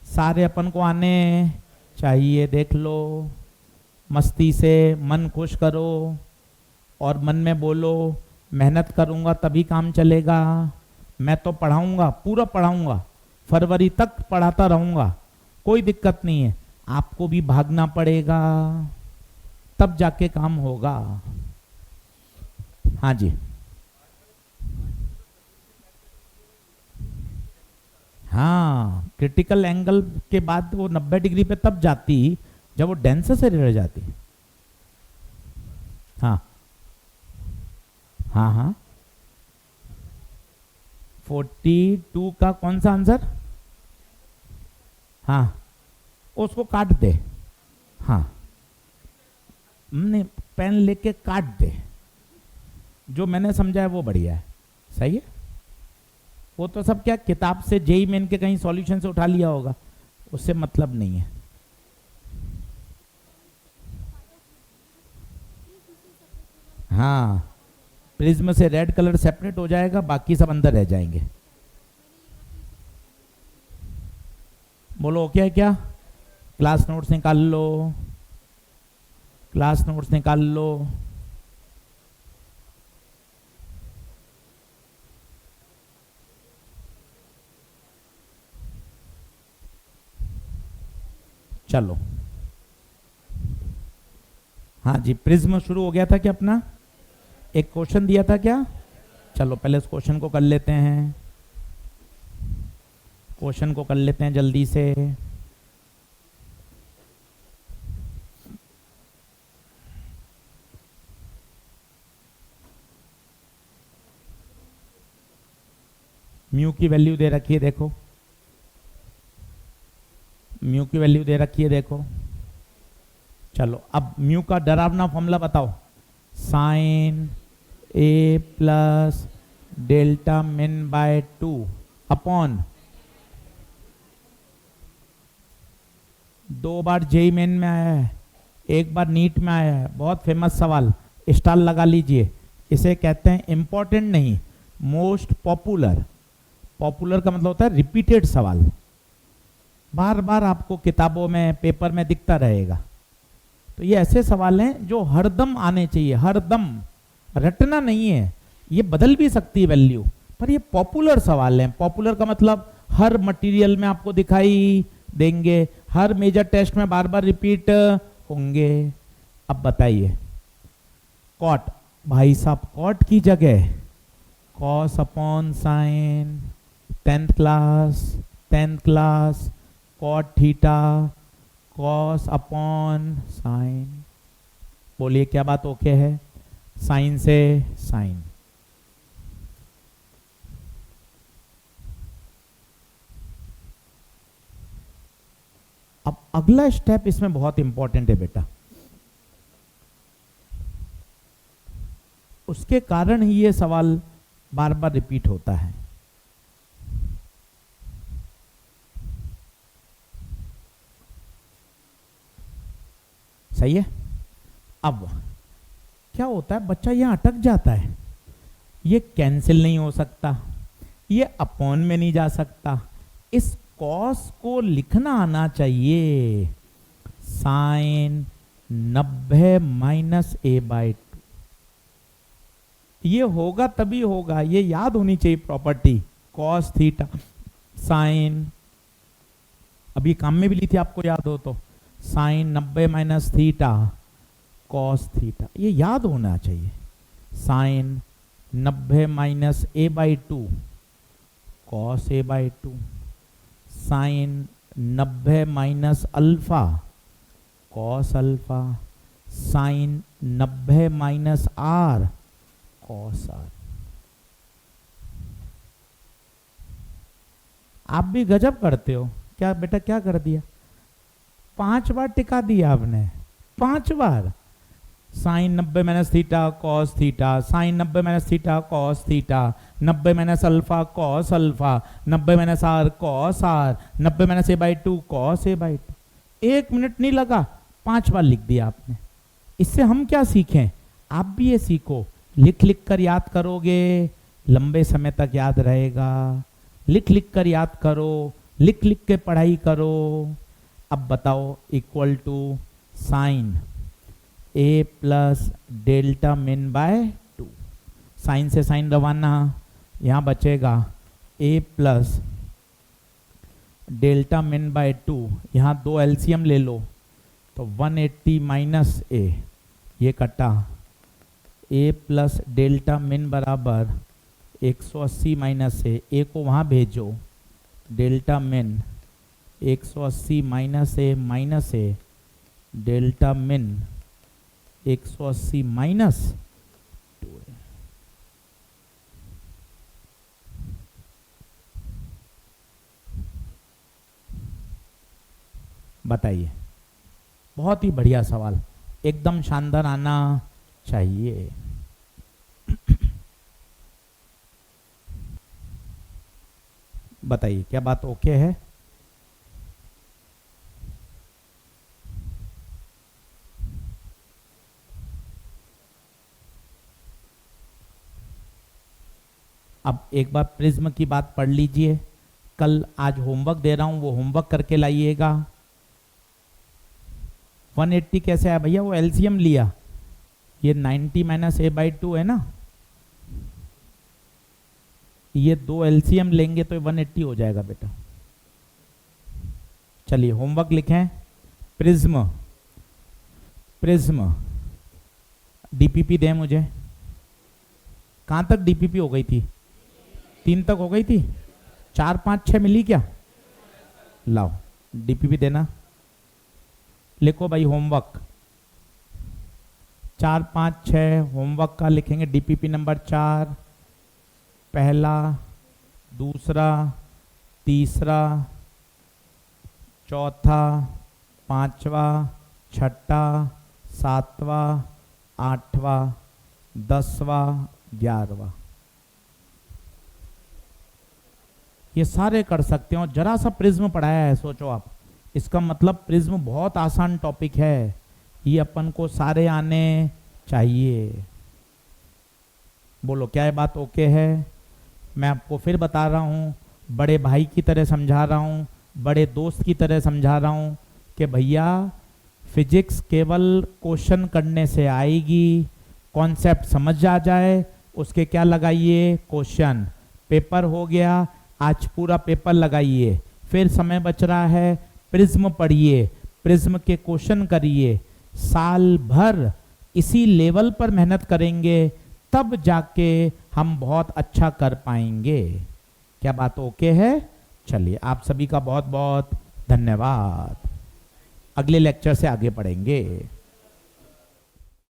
A: सारे अपन को आने चाहिए। देख लो, मस्ती से मन खुश करो और मन में बोलो मेहनत करूंगा तभी काम चलेगा। मैं तो पढ़ाऊंगा, पूरा पढ़ाऊंगा, फरवरी तक पढ़ाता रहूंगा, कोई दिक्कत नहीं है। आपको भी भागना पड़ेगा, तब जाके काम होगा। हाँ जी, हाँ, क्रिटिकल एंगल के बाद वो 90 डिग्री पे तब जाती जब वो डेंसर से रह जाती। हाँ हाँ हाँ, 42 का कौन सा आंसर? हाँ, उसको काट दे। हाँ, नहीं, पेन लेके काट दे, जो मैंने समझा है वो बढ़िया है, सही है। वो तो सब क्या किताब से जेई मेन के कहीं सॉल्यूशन से उठा लिया होगा, उससे मतलब नहीं है। हाँ, प्रिज्म से रेड कलर सेपरेट हो जाएगा, बाकी सब अंदर रह जाएंगे। बोलो ओके है क्या? क्लास नोट्स निकाल लो, क्लास नोट्स निकाल लो। चलो, हाँ जी, प्रिज्म शुरू हो गया था क्या अपना? एक क्वेश्चन दिया था क्या? चलो पहले उस क्वेश्चन को कर लेते हैं, क्वेश्चन को कर लेते हैं जल्दी से। म्यू की वैल्यू दे रखी है, देखो, म्यू की वैल्यू दे रखी है, देखो। चलो अब म्यू का डरावना फॉर्मूला बताओ। Sign a plus delta min by 2 upon, 2 bar JEE main में आया है, 1 बार नीट में आया है, बहुत फेमस सवाल, स्टार लगा लीजिए। इसे कहते हैं इंपॉर्टेंट नहीं, मोस्ट पॉपुलर। पॉपुलर का मतलब होता है रिपीटेड सवाल, बार बार आपको किताबों में पेपर में दिखता रहेगा। तो ये ऐसे सवाल हैं जो हरदम आने चाहिए, हरदम, रटना नहीं है। ये बदल भी सकती है वैल्यू, पर ये पॉपुलर सवाल हैं। पॉपुलर का मतलब हर मटेरियल में आपको दिखाई देंगे, हर मेजर टेस्ट में बार बार रिपीट होंगे। अब बताइए, कॉट, भाई साहब कॉट की जगह cos upon sine, 10th class cot theta cos upon sine. बोलिए क्या बात ओके है? साइन से साइन। अब अगला स्टेप इसमें बहुत इंपॉर्टेंट है बेटा, उसके कारण ही ये सवाल बार बार रिपीट होता है। सही है। अब क्या होता है, बच्चा यहां अटक जाता है, ये कैंसिल नहीं हो सकता, ये अपॉन में नहीं जा सकता, इस कॉस को लिखना आना चाहिए, साइन 90 माइनस ए बाई 2। ये होगा तभी होगा, ये याद होनी चाहिए प्रॉपर्टी, कॉस थीटा साइन, अभी काम में भी ली थी आपको याद हो तो, sine 90 minus theta cos theta, ये याद होना चाहिए। Sine 90 minus A by 2 cos A by 2, sine 90 minus alpha cos alpha, sine 90 minus are cos r. आप भी गजब करते हो, क्या बेटा क्या कर दिया, 5 बार टिका दिया आपने, 5 बार। Sine 90 minus theta cos theta, sine 90 minus theta cos theta, 90 minus alpha cos alpha, 90 minus are cos R, 90 minus A by 2 cos A by 2। 1 minute नहीं लगा, 5 बार लिख दिया आपने। इससे हम क्या सीखें, आप भी ये सीखो, लिख लिख कर याद करोगे, लंबे समय तक याद रहेगा। लिख लिख कर याद करो, लिख लिख के पढ़ाई करो। अब बताओ, equal to sine a plus delta min by 2, sine से साइन रवाना, यहाँ बचेगा a plus delta min by 2, यहाँ 2 एलसीएम ले लो तो 180 माइनस ए, ये कटा ए प्लस डेल्टा मिन बराबर 180 माइनस ए को वहाँ भेजो, डेल्टा मिन 180 माइनस ए डेल्टा मिन 180 माइनस 2a। बताइए, बहुत ही बढ़िया सवाल, एकदम शानदार आना चाहिए। बताइए क्या बात ओके है? अब एक बार प्रिज्म की बात पढ़ लीजिए, कल आज होमवर्क दे रहा हूं, वो होमवर्क करके लाइएगा। 180 कैसे आया भैया? वो एलसीएम लिया, ये 90 माइनस ए बाई 2 है ना, ये दो एलसीएम लेंगे तो 180 हो जाएगा बेटा। चलिए होमवर्क लिखें, प्रिज्म प्रिज्म डीपीपी दें मुझे। कहां तक डीपीपी हो गई थी? 3 तक हो गई थी, 4 5 6 मिली क्या? लाओ डीपीपी देना, लिखो भाई होमवर्क 4 5 6 होमवर्क का लिखेंगे। डीपीपी नंबर 4, पहला, दूसरा, तीसरा, चौथा, पांचवा, छठा, सातवां, आठवां, 10वां, 11वां, ये सारे कर सकते हो। जरा सा प्रिज्म पढ़ाया है, सोचो आप, इसका मतलब प्रिज्म बहुत आसान टॉपिक है, ये अपन को सारे आने चाहिए। बोलो क्या ये बात ओके है? मैं आपको फिर बता रहा हूँ, बड़े भाई की तरह समझा रहा हूँ, बड़े दोस्त की तरह समझा रहा हूँ कि भैया फिजिक्स केवल क्वेश्चन करने से आएगी, कॉन्सेप्ट समझ आ जाए उसके क्या लगाइए? क्वेश्चन। पेपर हो गया, आज पूरा पेपर लगाइए, फिर समय बच रहा है, प्रिज्म पढ़िए, प्रिज्म के क्वेश्चन करिए, साल भर इसी लेवल पर मेहनत करेंगे, तब जाके हम बहुत अच्छा कर पाएंगे। क्या बात ओके है? चलिए आप सभी का बहुत बहुत धन्यवाद। अगले लेक्चर से आगे पढ़ेंगे।